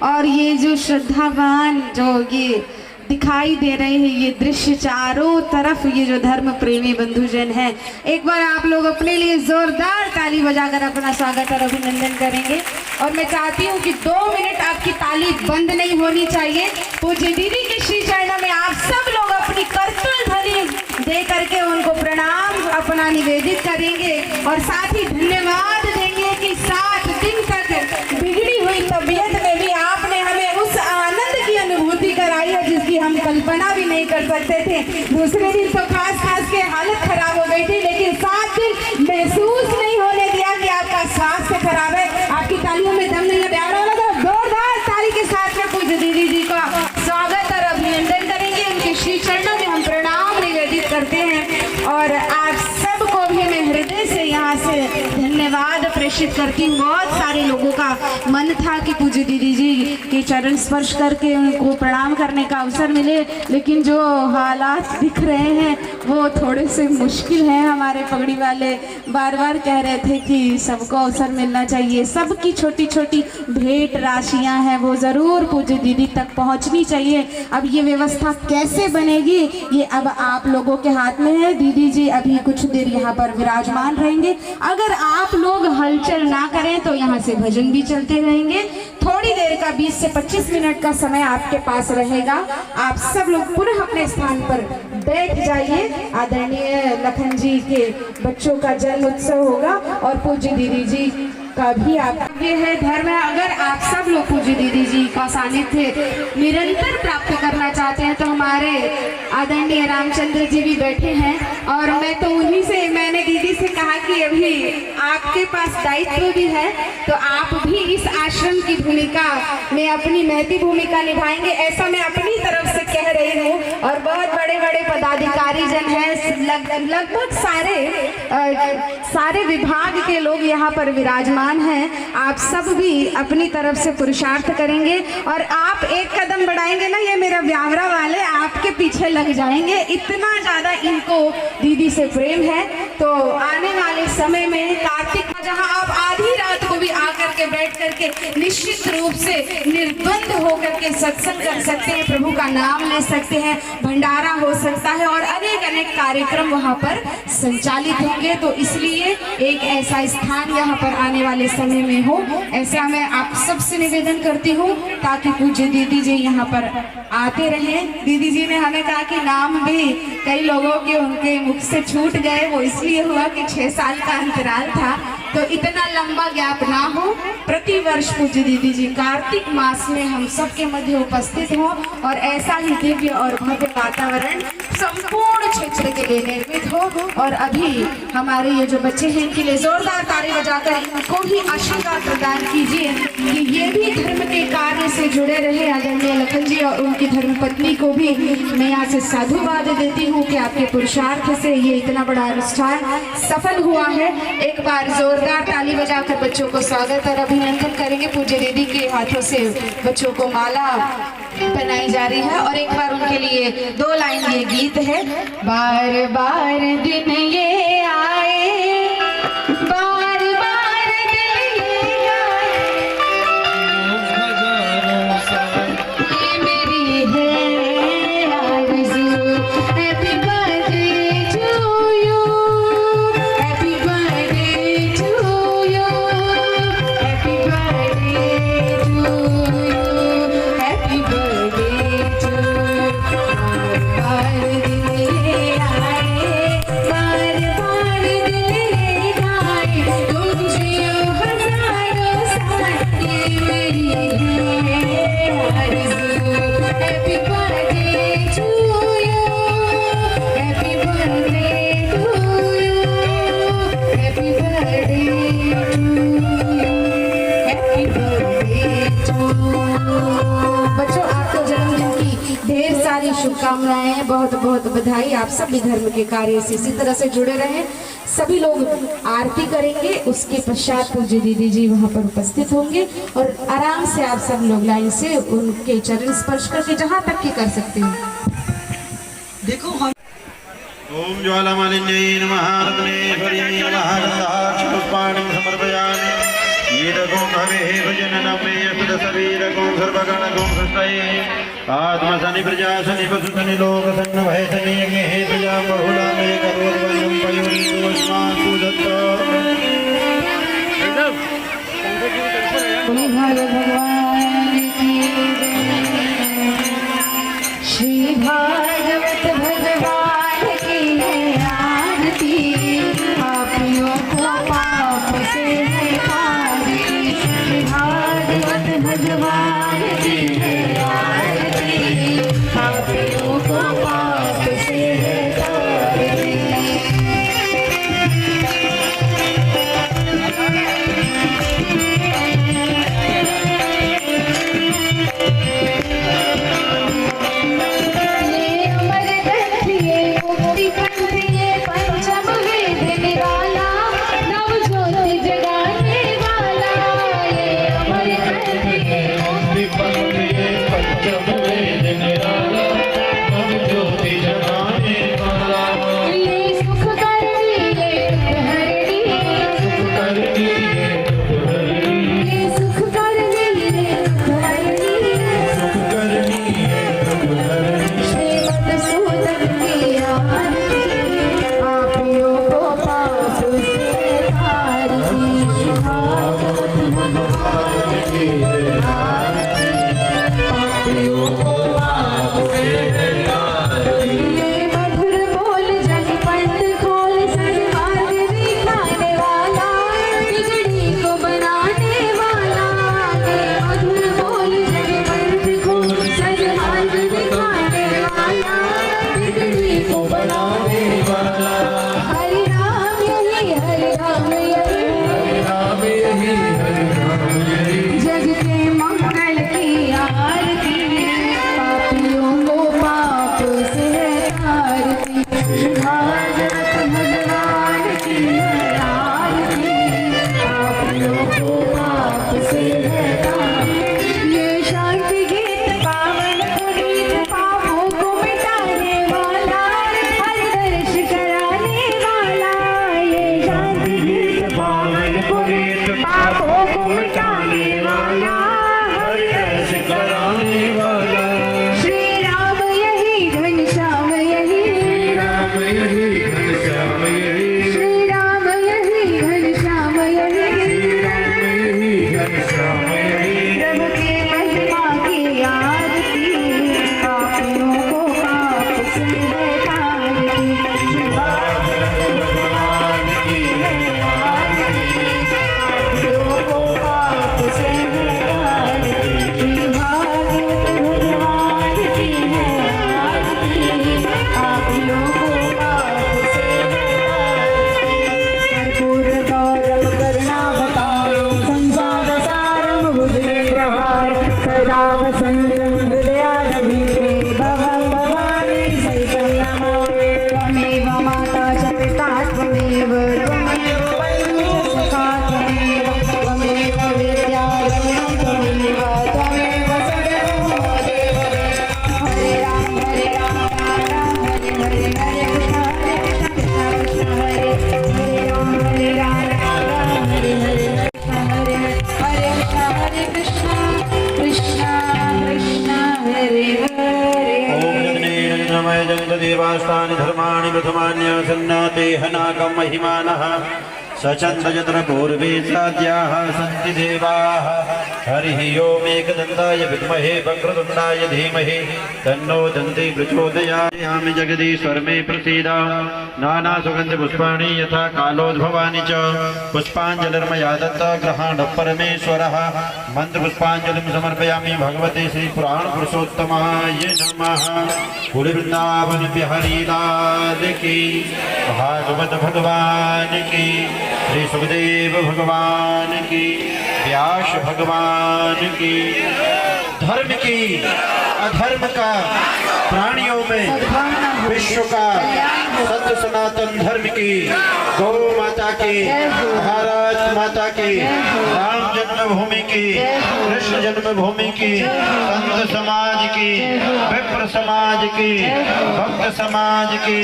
और ये जो श्रद्धावान जो ये दिखाई दे रहे हैं ये दृश्य चारों तरफ, ये जो धर्म प्रेमी बंधुजन हैं, एक बार आप लोग अपने लिए जोरदार ताली बजाकर अपना स्वागत और अभिनंदन करेंगे। और मैं चाहती हूँ कि 2 मिनट आपकी ताली बंद नहीं होनी चाहिए। पूज्य दीदी के श्री चरणों में आप सब लोग अपनी करतल ध्वनि दे करके उनको प्रणाम अपना निवेदित करेंगे और साथ ही धन्यवाद देंगे कि 7 दिन तक बिगड़ी हुई तबीयत में भी आपने हमें उस आनंद की अनुभूति कराई है जिसकी हम कल्पना भी नहीं कर सकते थे। दूसरे दिन तो खास के हालत खराब हो गई थी, लेकिन 7 दिन महसूस नहीं होने दिया कि आपका स्वास्थ्य खराब है। आपकी तालियों में दम नहीं है, प्यारा लगा जोरदार ताली के साथ में पूज्य दीदी जी का स्वागत और अभिनंदन करेंगे। उनके श्री चरणों में हम प्रणाम निवेदित करते हैं और आप सबको भी मैं हृदय से यहाँ से धन्यवाद प्रेषित करती हूँ। बहुत सारे लोगों का मन था कि पूज्य दीदी जी के चरण स्पर्श करके उनको प्रणाम करने का अवसर मिले, लेकिन जो हालात दिख रहे हैं वो थोड़े से मुश्किल हैं। हमारे पगड़ी वाले बार बार कह रहे थे कि सबको अवसर मिलना चाहिए, सबकी छोटी छोटी भेंट राशियां हैं वो ज़रूर पूज्य दीदी तक पहुंचनी चाहिए। अब ये व्यवस्था कैसे बनेगी ये अब आप लोगों के हाथ में है। दीदी जी अभी कुछ देर यहाँ पर विराजमान रहेंगे, अगर आप लोग हलचल ना करें तो यहाँ से भजन भी चलते रहेंगे। थोड़ी देर का 20 से 25 मिनट का समय आपके पास रहेगा। आप सब लोग पुनः अपने स्थान पर बैठ जाइए। आदरणीय लखन जी के बच्चों का जन्म उत्सव होगा और पूज्य दीदी जी का भी आप ये है धर्म है। अगर आप सब लोग पूज्य दीदी जी का सानिध्य निरंतर प्राप्त करना चाहते हैं तो हमारे आदरणीय रामचंद्र जी भी बैठे हैं और मैं तो उन्हीं से मैंने दीदी से कहा कि अभी आपके पास दायित्व भी है तो आप भी इस आश्रम की भूमिका में अपनी महती भूमिका निभाएंगे, ऐसा मैं अपनी तरफ से कह रही हूँ। और बहुत बड़े बड़े पदाधिकारी जन हैं, लगभग सारे विभाग के लोग यहाँ पर विराजमान हैं। आप सब भी अपनी तरफ से पुरुषार्थ करेंगे और आप एक कदम बढ़ाएंगे ना, ये मेरा ब्यावरा वाले आपके पीछे लग जाएंगे, इतना ज़्यादा इनको दीदी से प्रेम है। तो आने वाले समय में कार्तिक जहाँ आप आधी रात को भी आकर के बैठ करके निश्चित रूप से निर्द्वंद होकर के सत्संग कर सकते हैं, प्रभु का नाम ले सकते हैं, भंडारा हो सकता है और अनेक अनेक कार्यक्रम वहाँ पर संचालित होंगे। तो इसलिए एक ऐसा स्थान यहाँ पर आने वाले समय में हो, ऐसा मैं आप सबसे निवेदन करती हूँ ताकि पूज्य दीदी जी यहाँ पर आते रहें। दीदी जी ने हमें कहा कि नाम भी कई लोगों के उनके मुख से छूट गए, वो इसलिए हुआ कि 6 साल का अंतराल था, तो इतना लंबा गैप ना हो। प्रति वर्ष पूज्य दीदी जी कार्तिक मास में हम सबके मध्य उपस्थित हो और ऐसा ही दिव्य और भव्य वातावरण संपूर्ण क्षेत्र के लिए निर्मित हो। और अभी हमारे ये जो बच्चे हैं इनके लिए जोरदार ताली बजाकर इनको भी आशीर्वाद प्रदान कीजिए कि ये भी धर्म के कार्य से जुड़े रहे। आदरणीय लखन जी और उनकी धर्मपत्नी को भी मैं यहाँ से साधुवाद देती हूँ कि आपके पुरुषार्थ से ये इतना बड़ा अनुष्ठान सफल हुआ है। एक बार जोरदार ताली बजाकर बच्चों को स्वागत और अभिनंदन करेंगे। पूज्य दीदी के हाथों से बच्चों को माला पहनाई जा रही है और एक बार उनके लिए 2 लाइन ये गीत है। बार बार दिन ये आए, बार बार दिन ये आए, ये मेरी है आरज़ू। Happy birthday to you, happy birthday to you, happy birthday to you, happy birthday to you. बार दिन ये आए, बार बार दिन ये आए, तुम जियो हज़ारों साल, ये मेरी है आरज़ू। Happy birthday to you, happy birthday to you, happy birthday to you, happy birthday to you. बच्चों आपको जन्मदिन की ढेर सारी शुभकामनाएं, बहुत बहुत बधाई। आप सभी धर्म के कार्य से इसी तरह से जुड़े रहें। सभी लोग आरती करेंगे, उसके पश्चात पूज्य दीदी जी वहाँ पर उपस्थित होंगे और आराम से आप सब लोग लाइन से उनके चरण स्पर्श करके जहाँ तक की कर सकते हैं। देखो हम ओम ज्वालामालिन्यै नमः रत्नेश्वर्यै नमः गन्धाक्षपुष्पाणिं समर्पयामि। ईदगुं भवेः भजननमे यस्तदशवीरगुं सर्वगणगुं सृष्टये आत्मसनि प्रजासनि पशुसनि लोकसन्न भयसनि यज्ञे प्रजा बहुला मे करोद्वयं पयोनिर्वस्मासु दत्त। भगवान की श्री भागवत भगवान की है आरती, पापियों को पाप से है तारी। श्री भागवत भगवान की है आरती, पापियों को पाप से है तारी। अमर से है तारती, श्री भागवत भगवान की है आरती, आप लोगों पाप से है तारती, श्री भागवत भगवान की है आरती, आप लोगों पाप से है तारती। कर्पूर गौरव करुणावतारो संसार सारम बुद्धि प्रहार सदा वसंतम हृदयारविंदे भवं भवानी सहितं नमामि। त्वमेव माता च पिता त्वमेव, त्वमेव बन्धुः च सखा त्वमेव, त्वमेव विद्या रमणं त्वमेव, त्वमेव सर्वं मम देवदेव। हरे राम राम राम हरे हरे, हरे कृष्ण कृष्ण कृष्ण हरे राम, हरे राम राम हरे हरे, हरे हरे कृष्ण कृष्ण कृष्ण हरे हरे। ओम जगन्नाथमय जगदेवास्तानि धर्माणि प्रथमान्यासन्नाते हनाकं महिमानः सचन्द्रयत्र पूर्वे साद्याः सन्ति देवाः। हरिः ओम् एकदन्ताय विद्महे वक्रतुण्डाय धीमहि तन्नो दन्ति प्रचोदयात्। यामि जगदीश्वर मे प्रसीद। नानासुगन्धिपुष्पाणि यथा कालोद्भवानि च पुष्पाञ्जलिर्मया दत्ता गृहाणः परमेश्वरः। मन्त्रपुष्पाञ्जलिं समर्पयामि भगवते श्रीपुराणपुरुषोत्तमाय नमः। कुल वृंदावन बिहारी लाल की, भागवत भगवान की, श्री सुखदेव भगवान की, व्यास भगवान की। धर्म की अधर्म का प्राणियों में विश्व का सत्य सनातन धर्म की, गौ माता की, भारत माता की, राम जन्मभूमि की, कृष्ण जन्मभूमि की, संत समाज की, विप्र समाज की, भक्त समाज की,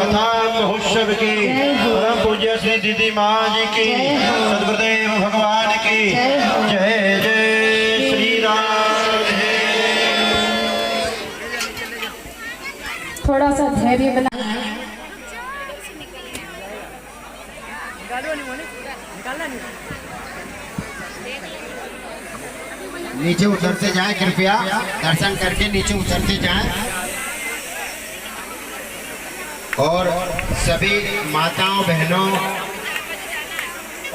कथा महोत्सव की, परम पूज्य श्री दीदी माँ जी की, सदगुरुदेव भगवान की जय जय श्री राम। थोड़ा सा धैर्य बना। नीचे उतरते जाएं, कृपया दर्शन करके नीचे उतरते जाएं। और सभी माताओं बहनों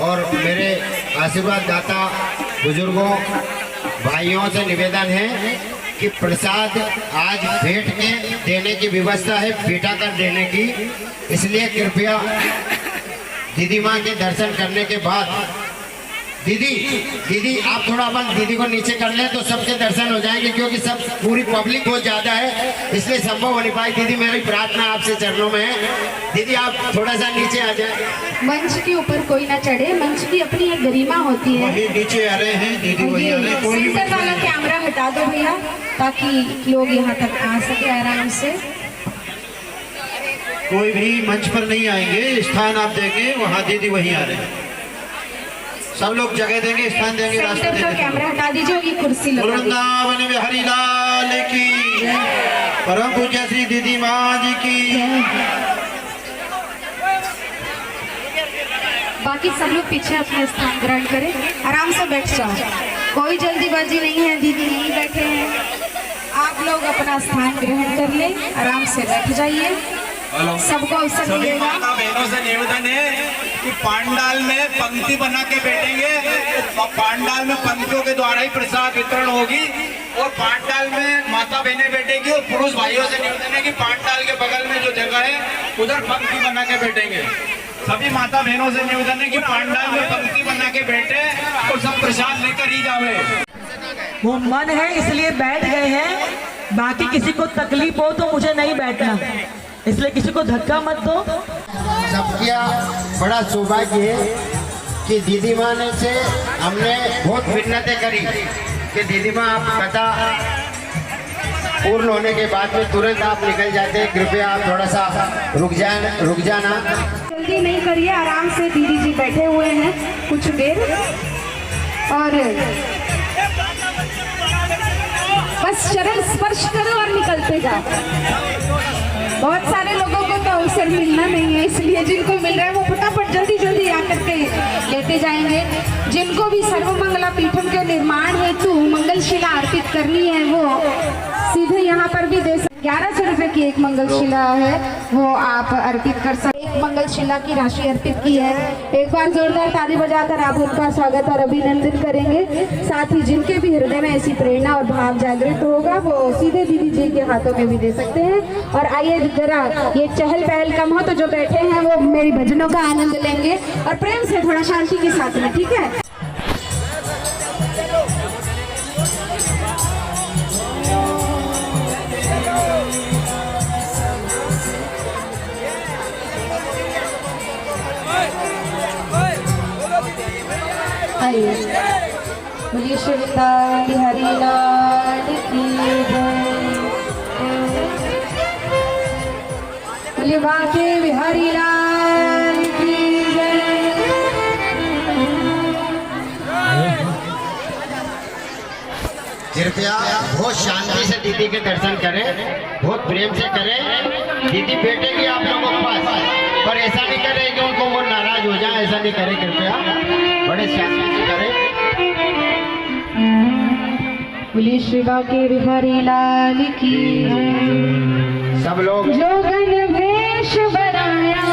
और मेरे आशीर्वाद दाता बुजुर्गों भाइयों से निवेदन है कि प्रसाद आज भेंट के देने की व्यवस्था है, भेंटा कर देने की। इसलिए कृपया दीदी माँ के दर्शन करने के बाद दीदी आप थोड़ा अपन दीदी को नीचे कर लें तो सबके दर्शन हो जाएंगे, क्योंकि सब पूरी पब्लिक बहुत ज्यादा है, इसलिए संभव हो नहीं पाई। दीदी मेरी प्रार्थना आपसे चरणों में है, दीदी आप थोड़ा सा नीचे आ जाए। मंच के ऊपर कोई ना चढ़े, मंच की अपनी एक गरिमा होती है। वही नीचे आ रहे हैं दीदी, वही आ रहे हैं। कोई भी सेंटर वाला कैमरा हटा दो भैया, ताकि लोग यहाँ तक आ सके आराम से। कोई भी मंच पर नहीं आएंगे, स्थान आप देंगे वहाँ दीदी वहीं आ रहे हैं। सब लोग जगह देंगे, स्थान देंगे, रास्ता सेंटर का देंगे। कैमरा हटा दीजिए, ये कुर्सी लगा दीजिए। वृंदावन बिहारी लाल की, परम पूज्य श्री दीदी माँ जी की। बाकी सब लोग पीछे अपने स्थान ग्रहण करें, आराम से बैठ जाओ, कोई जल्दीबाजी नहीं है। दीदी नहीं बैठे हैं, आप लोग अपना स्थान ग्रहण कर ले, आराम से बैठ जाइए, सबको अवसर सभी मिलेगा। माता बहनों से निवेदन है कि पांडाल में पंक्ति बना के बैठेंगे, और पांडाल में पंक्तियों के द्वारा ही प्रसाद वितरण होगी, और पांडाल में माता बहनें बैठेगी, और पुरुष भाइयों से निवेदन है कि पांडाल के बगल में जो जगह है उधर पंक्ति बना के बैठेंगे। सभी माता बहनों से निवेदन है कि पांडाल में पंक्ति बना के बैठे और सब प्रसाद लेकर ही जावे। वो मन है इसलिए बैठ गए हैं, बाकी किसी को तकलीफ हो तो मुझे नहीं बैठना, इसलिए किसी को धक्का मत दो। सबका बड़ा सौभाग्य है कि दीदी माँ ने से हमने बहुत मिन्नतें करी कि दीदी माँ आप कथा पूर्ण होने के बाद में तुरंत आप निकल जाते हैं, कृपया आप थोड़ा सा रुक जाना। जल्दी नहीं करिए, आराम से दीदी जी बैठे हुए हैं कुछ देर, और बस चरण स्पर्श करो और निकलते जाओ। बहुत सारे लोगों को तो अवसर मिलना नहीं है, इसलिए जिनको मिल रहा है वो फटाफट जल्दी जल्दी आकर के लेते जाएंगे। जिनको भी सर्वमंगला पीठम के निर्माण हेतु मंगलशिला अर्पित करनी है वो सीधे यहाँ पर भी दे सकते 1100 रुपए की एक मंगलशिला है, वो आप अर्पित कर सकते। एक मंगलशिला की राशि अर्पित की है। एक बार जोरदार ताली बजाकर आप उनका स्वागत और अभिनंदन करेंगे। साथ ही जिनके भी हृदय में ऐसी प्रेरणा और भाव जागृत होगा वो सीधे दीदी जी के हाथों में भी दे सकते हैं। और आइए जरा ये चहल पहल कम हो तो जो बैठे हैं वो मेरी भजनों का आनंद लेंगे और प्रेम से थोड़ा शांति के साथ में, ठीक है। आइए बोलिए श्री बिहारी लाल की जय, बोलिए बांके बिहारी लाल की जय। कृपया बहुत शांति से दीदी के दर्शन करें, बहुत प्रेम से करें। दीदी बैठेगी आप लोगों के पास, पर ऐसा नहीं करें कि उनको वो नाराज हो जाए, ऐसा नहीं करें। कृपया बड़े शांति से करें। बोलिए श्री बांके बिहारी लाल की जय। सब लोग जो गण वेश बनाया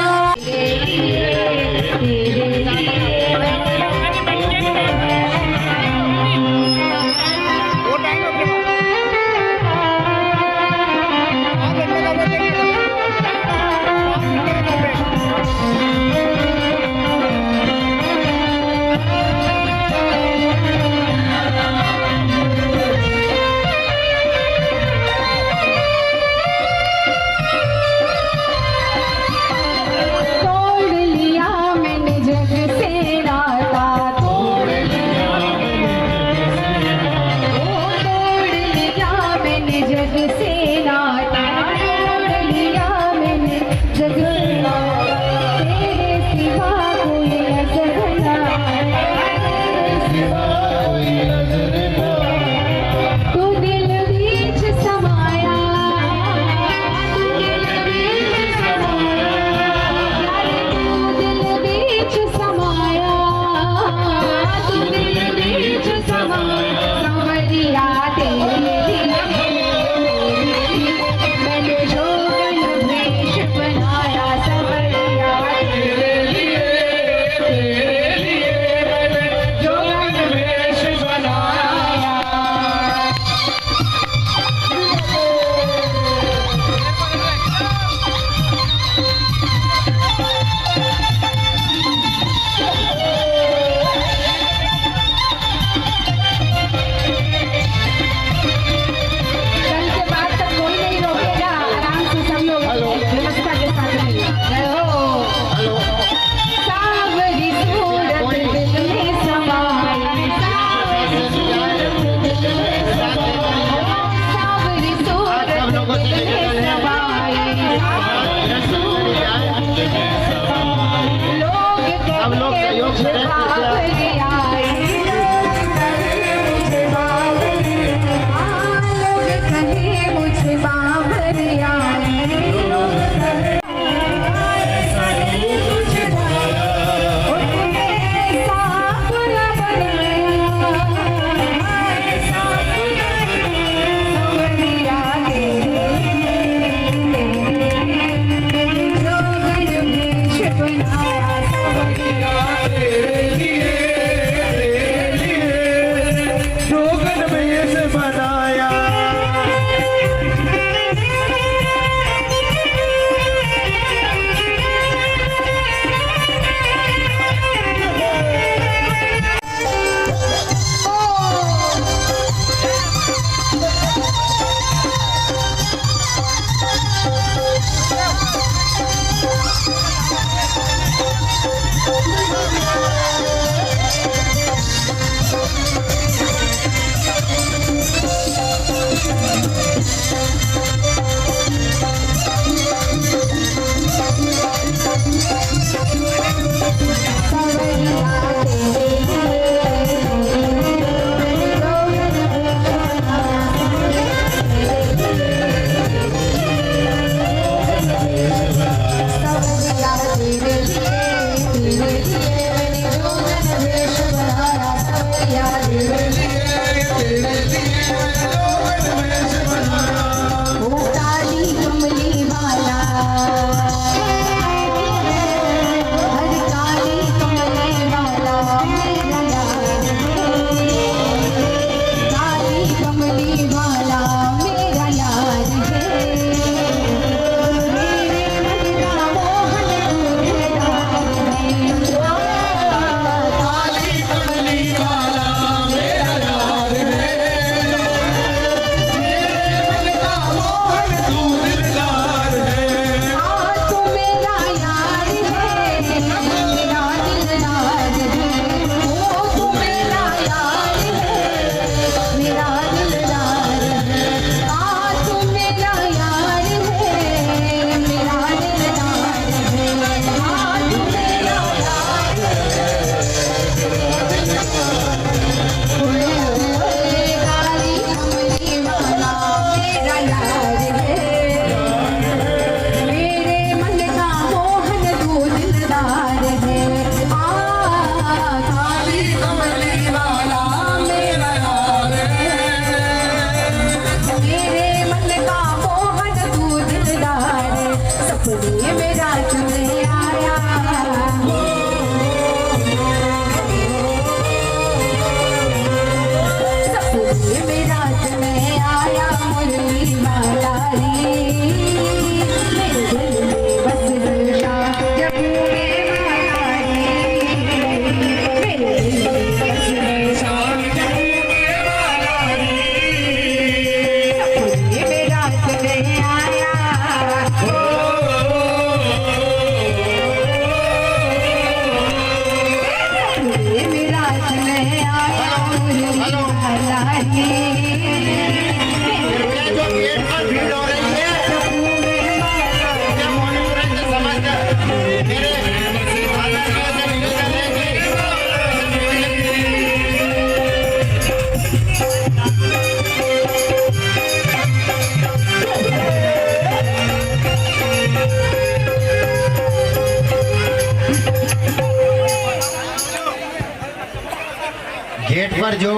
पर जो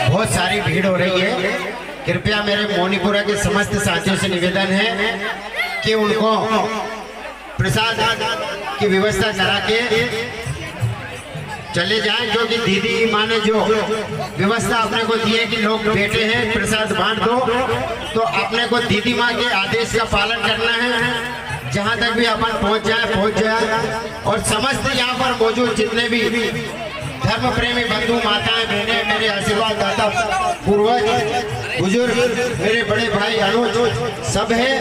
बहुत सारी भीड़ हो रही है, कृपया मेरे मोनीपुरा के समस्त साथियों से निवेदन है कि उनको प्रसाद की व्यवस्था करा के चले जाएं, क्योंकि दीदी माँ ने जो व्यवस्था अपने को दी है कि लोग बैठे हैं प्रसाद बांट दो, तो अपने को दीदी माँ के आदेश का पालन करना है। जहाँ तक भी अपन पहुँच जाए और समस्त यहाँ पर मौजूद जितने भी धर्म प्रेमी बंधु माताएं बहनें, मेरे आशीर्वाद दाता पूर्वज बुजुर्ग, मेरे बड़े भाई अनुज सब है,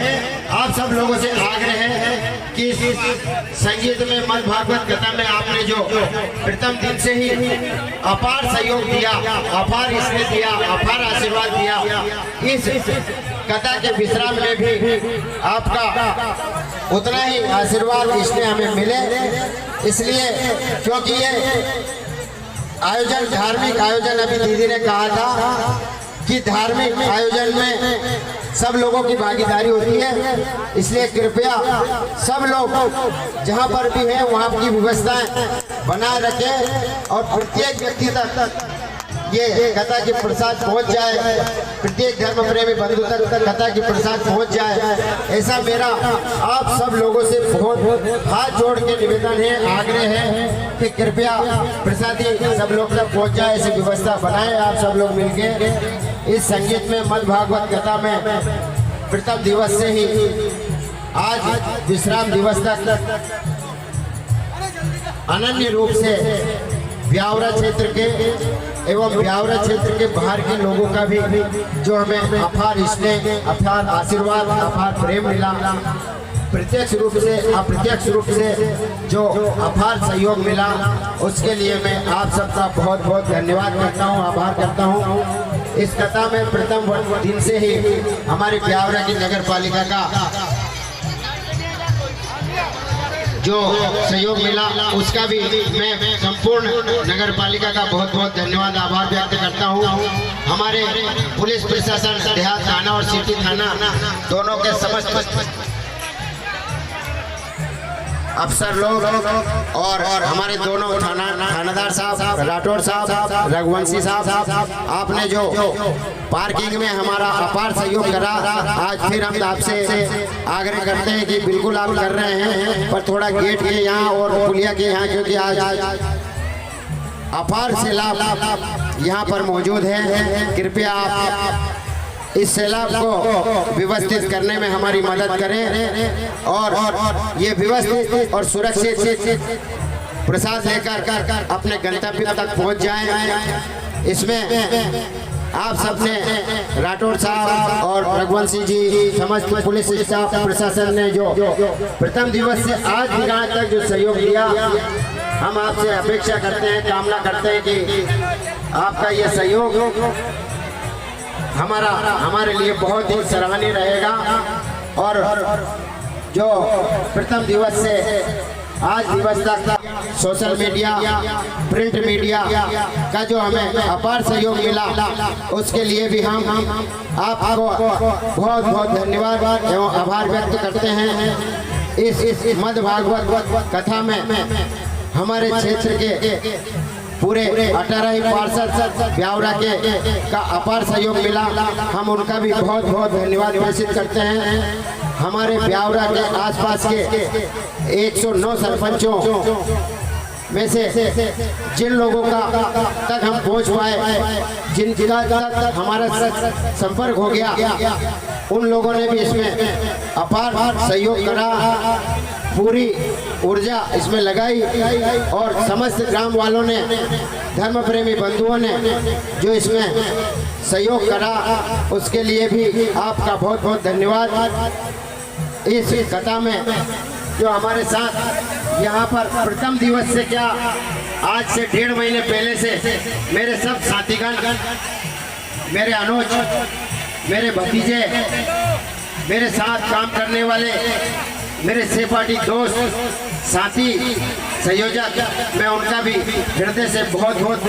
आप सब लोगों से आग्रह है कि इस संगीत में मद भागवत कथा में आपने जो प्रथम दिन से ही अपार सहयोग दिया, अपार स्नेह दिया, अपार आशीर्वाद दिया, इस कथा के विश्राम में भी आपका उतना ही आशीर्वाद स्नेह हमें मिले। इसलिए क्योंकि ये आयोजन धार्मिक आयोजन, अभी दीदी ने कहा था कि धार्मिक आयोजन में सब लोगों की भागीदारी होती है, इसलिए कृपया सब लोग जहां पर भी है वहां की व्यवस्थाएं बनाए रखें और प्रत्येक व्यक्ति तक ये कथा की प्रसाद पहुंच जाए, प्रत्येक धर्म प्रेमी बंधु तक कथा की प्रसाद पहुंच जाए, ऐसा मेरा आप सब लोगों से बहुत हाथ जोड़ के निवेदन है, आग्रह है कि कृपया प्रसादी सब लोग तक पहुंच जाए, ऐसी व्यवस्था बनाए। आप सब लोग मिलके इस संगीत में मद भागवत कथा में प्रथम दिवस से ही आज विश्राम दिवस तक अनन्य रूप से ब्यावरा क्षेत्र के एवं ब्यावरा क्षेत्र के बाहर के लोगों का भी जो हमें अपार स्नेह, अपार आशीर्वाद, अपार प्रेम मिला, प्रत्यक्ष रूप से अप्रत्यक्ष रूप से जो अपार सहयोग मिला, उसके लिए मैं आप सबका बहुत बहुत धन्यवाद करता हूँ, आभार करता हूँ। इस कथा में प्रथम दिन से ही हमारे ब्यावरा की नगर पालिका का जो सहयोग मिला, उसका भी मैं संपूर्ण नगर पालिका का बहुत बहुत धन्यवाद आभार व्यक्त करता हूँ। हमारे पुलिस प्रशासन, देहात थाना और सिटी थाना दोनों के समस्त अफसर लोग और हमारे दोनों थानादार साहब, राठौर साहब, रघुवंशी साहब, आपने जो पार्किंग में हमारा अपार सहयोग करा, आज फिर हम आपसे आग्रह करते हैं कि बिल्कुल आप कर रहे हैं, पर थोड़ा गेट के यहाँ और पुलिया के यहाँ, क्योंकि आज अपार सैलाब यहाँ पर मौजूद है। कृपया आप इस सैलाब को व्यवस्थित करने में हमारी मदद करें और ये व्यवस्थित और सुरक्षित प्रसाद लेकर अपने गंतव्य तक पहुंच जाएं। इसमें आप सबने राठौर साहब और रघुवंशी जी, समस्त पुलिस स्टाफ प्रशासन ने जो प्रथम दिवस से आज दिनांक तक जो सहयोग दिया, हम आपसे अपेक्षा करते हैं, कामना करते हैं कि आपका ये सहयोग हमारे लिए बहुत ही सराहनीय रहेगा और जो प्रथम दिवस से आज दिवस तक सोशल मीडिया, प्रिंट मीडिया का जो हमें अपार सहयोग मिला, उसके लिए भी हम आपको बहुत बहुत धन्यवाद एवं आभार व्यक्त करते हैं। इस मद भागवत कथा में हमारे क्षेत्र के पूरे 18 ही पार्षद ब्यावरा के का अपार सहयोग मिला, हम उनका भी बहुत बहुत धन्यवाद प्रेषित करते हैं। हमारे ब्यावरा के आसपास के 109 सरपंचों में से जिन लोगों का तक हम पहुंच पाए, जिनका तक हमारा संपर्क हो गया, उन लोगों ने भी इसमें अपार सहयोग करा, पूरी ऊर्जा इसमें लगाई और समस्त ग्राम वालों ने, धर्म प्रेमी बंधुओं ने जो इसमें सहयोग करा, उसके लिए भी आपका बहुत बहुत धन्यवाद। इस कथा में जो हमारे साथ यहाँ पर प्रथम दिवस से क्या आज से 1.5 महीने पहले से मेरे सब साथीगण, मेरे अनुज, मेरे भतीजे, मेरे साथ काम करने वाले मेरे सहपाठी दोस्त, साथी, संयोजक, मैं उनका भी हृदय से बहुत बहुत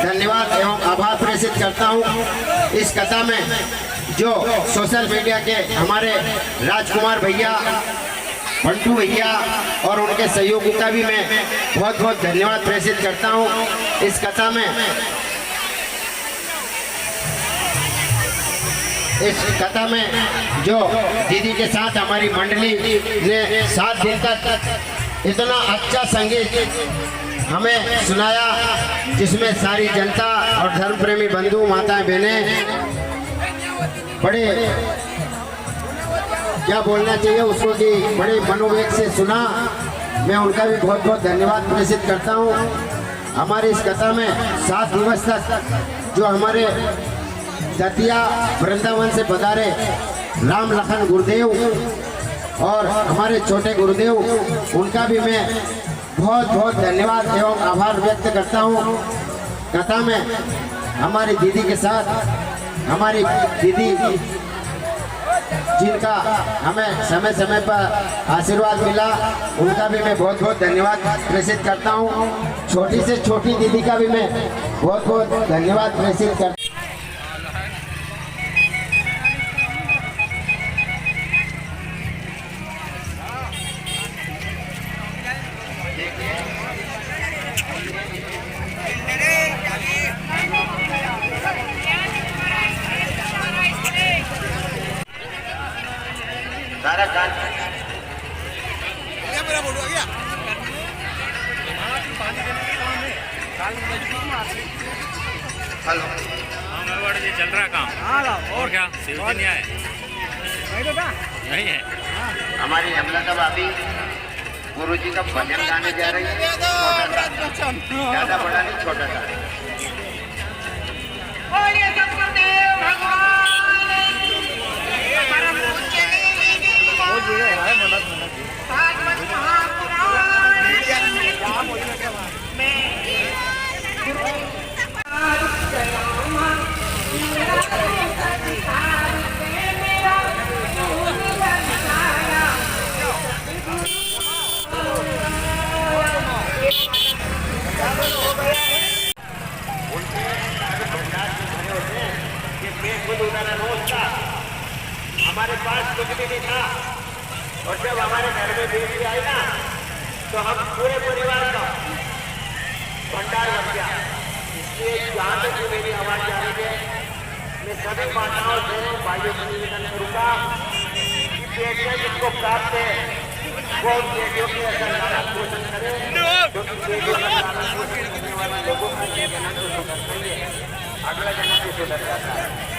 धन्यवाद एवं आभार प्रेषित करता हूं। इस कथा में जो सोशल मीडिया के हमारे राजकुमार भैया, पंटू भैया और उनके सहयोगी का भी मैं बहुत बहुत धन्यवाद प्रेषित करता हूं। इस कथा में इस कथा में जो दीदी के साथ हमारी मंडली ने 7 दिन तक इतना अच्छा संगीत हमें सुनाया, जिसमें सारी जनता और धर्म प्रेमी बंधु माताएं बहनें बड़े क्या बोलना चाहिए उसको कि बड़े मनोवेग से सुना। मैं उनका भी बहुत बहुत धन्यवाद प्रेषित करता हूँ। हमारी इस कथा में 7 दिवस तक जो हमारे दतिया वृंदावन से पधारे राम लखन गुरुदेव और हमारे छोटे गुरुदेव, उनका भी मैं बहुत बहुत धन्यवाद एवं आभार व्यक्त करता हूँ। कथा में हमारी दीदी के साथ हमारी दीदी जिनका हमें समय समय पर आशीर्वाद मिला, उनका भी मैं बहुत बहुत धन्यवाद प्रेषित करता हूँ। छोटी से छोटी दीदी का भी मैं बहुत बहुत धन्यवाद प्रेषित करता हूँ। सारा काल हेलो चल रहा काम और क्या शिव जी नहीं आए नहीं है। हमारी यमुना भाभी गुरु जी का भजन गाने जा रही है, ज्यादा बड़ा नहीं छोटा सा। हमारे पास कुछ भी नहीं था, और जब हमारे घर में बेटी आई ना तो हम पूरे परिवार का भंडार बन गया। इसलिए जहाँ तक मेरी आवाज जा रही है, मैं सभी माताओं बहनों भाइयों से निवेदन करूँगा कि बेटियाँ जिसको प्राप्त है वो उन बेटियों की ऐसा लालन पोषण करें, क्योंकि बेटियों का लालन पोषण करने वाले लोगों का जन्म तो सुधर देंगे, अगला जन्म भी सुधर जाता है।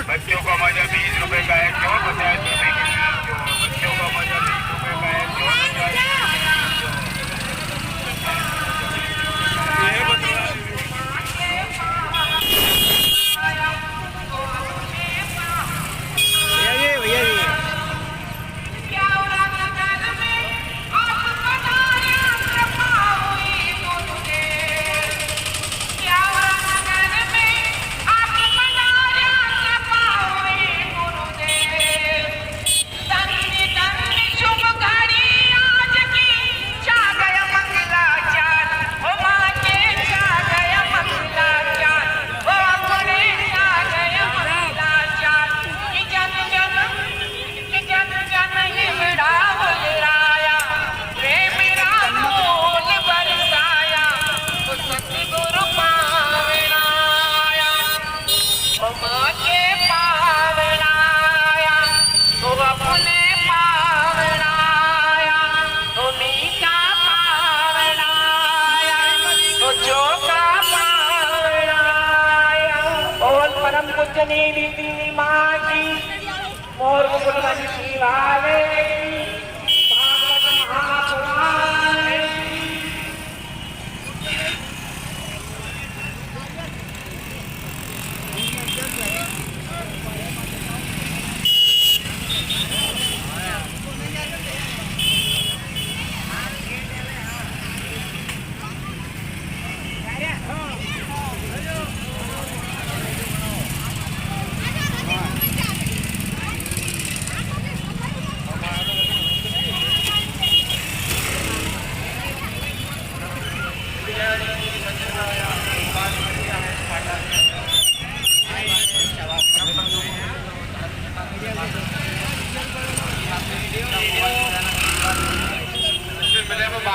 बच्चों का मजा 20 रुपए का है, क्यों 50 रुपए की बच्चों का मजा 20 रुपए का है, क्यों 50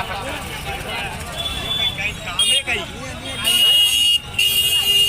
जा सकते हैं।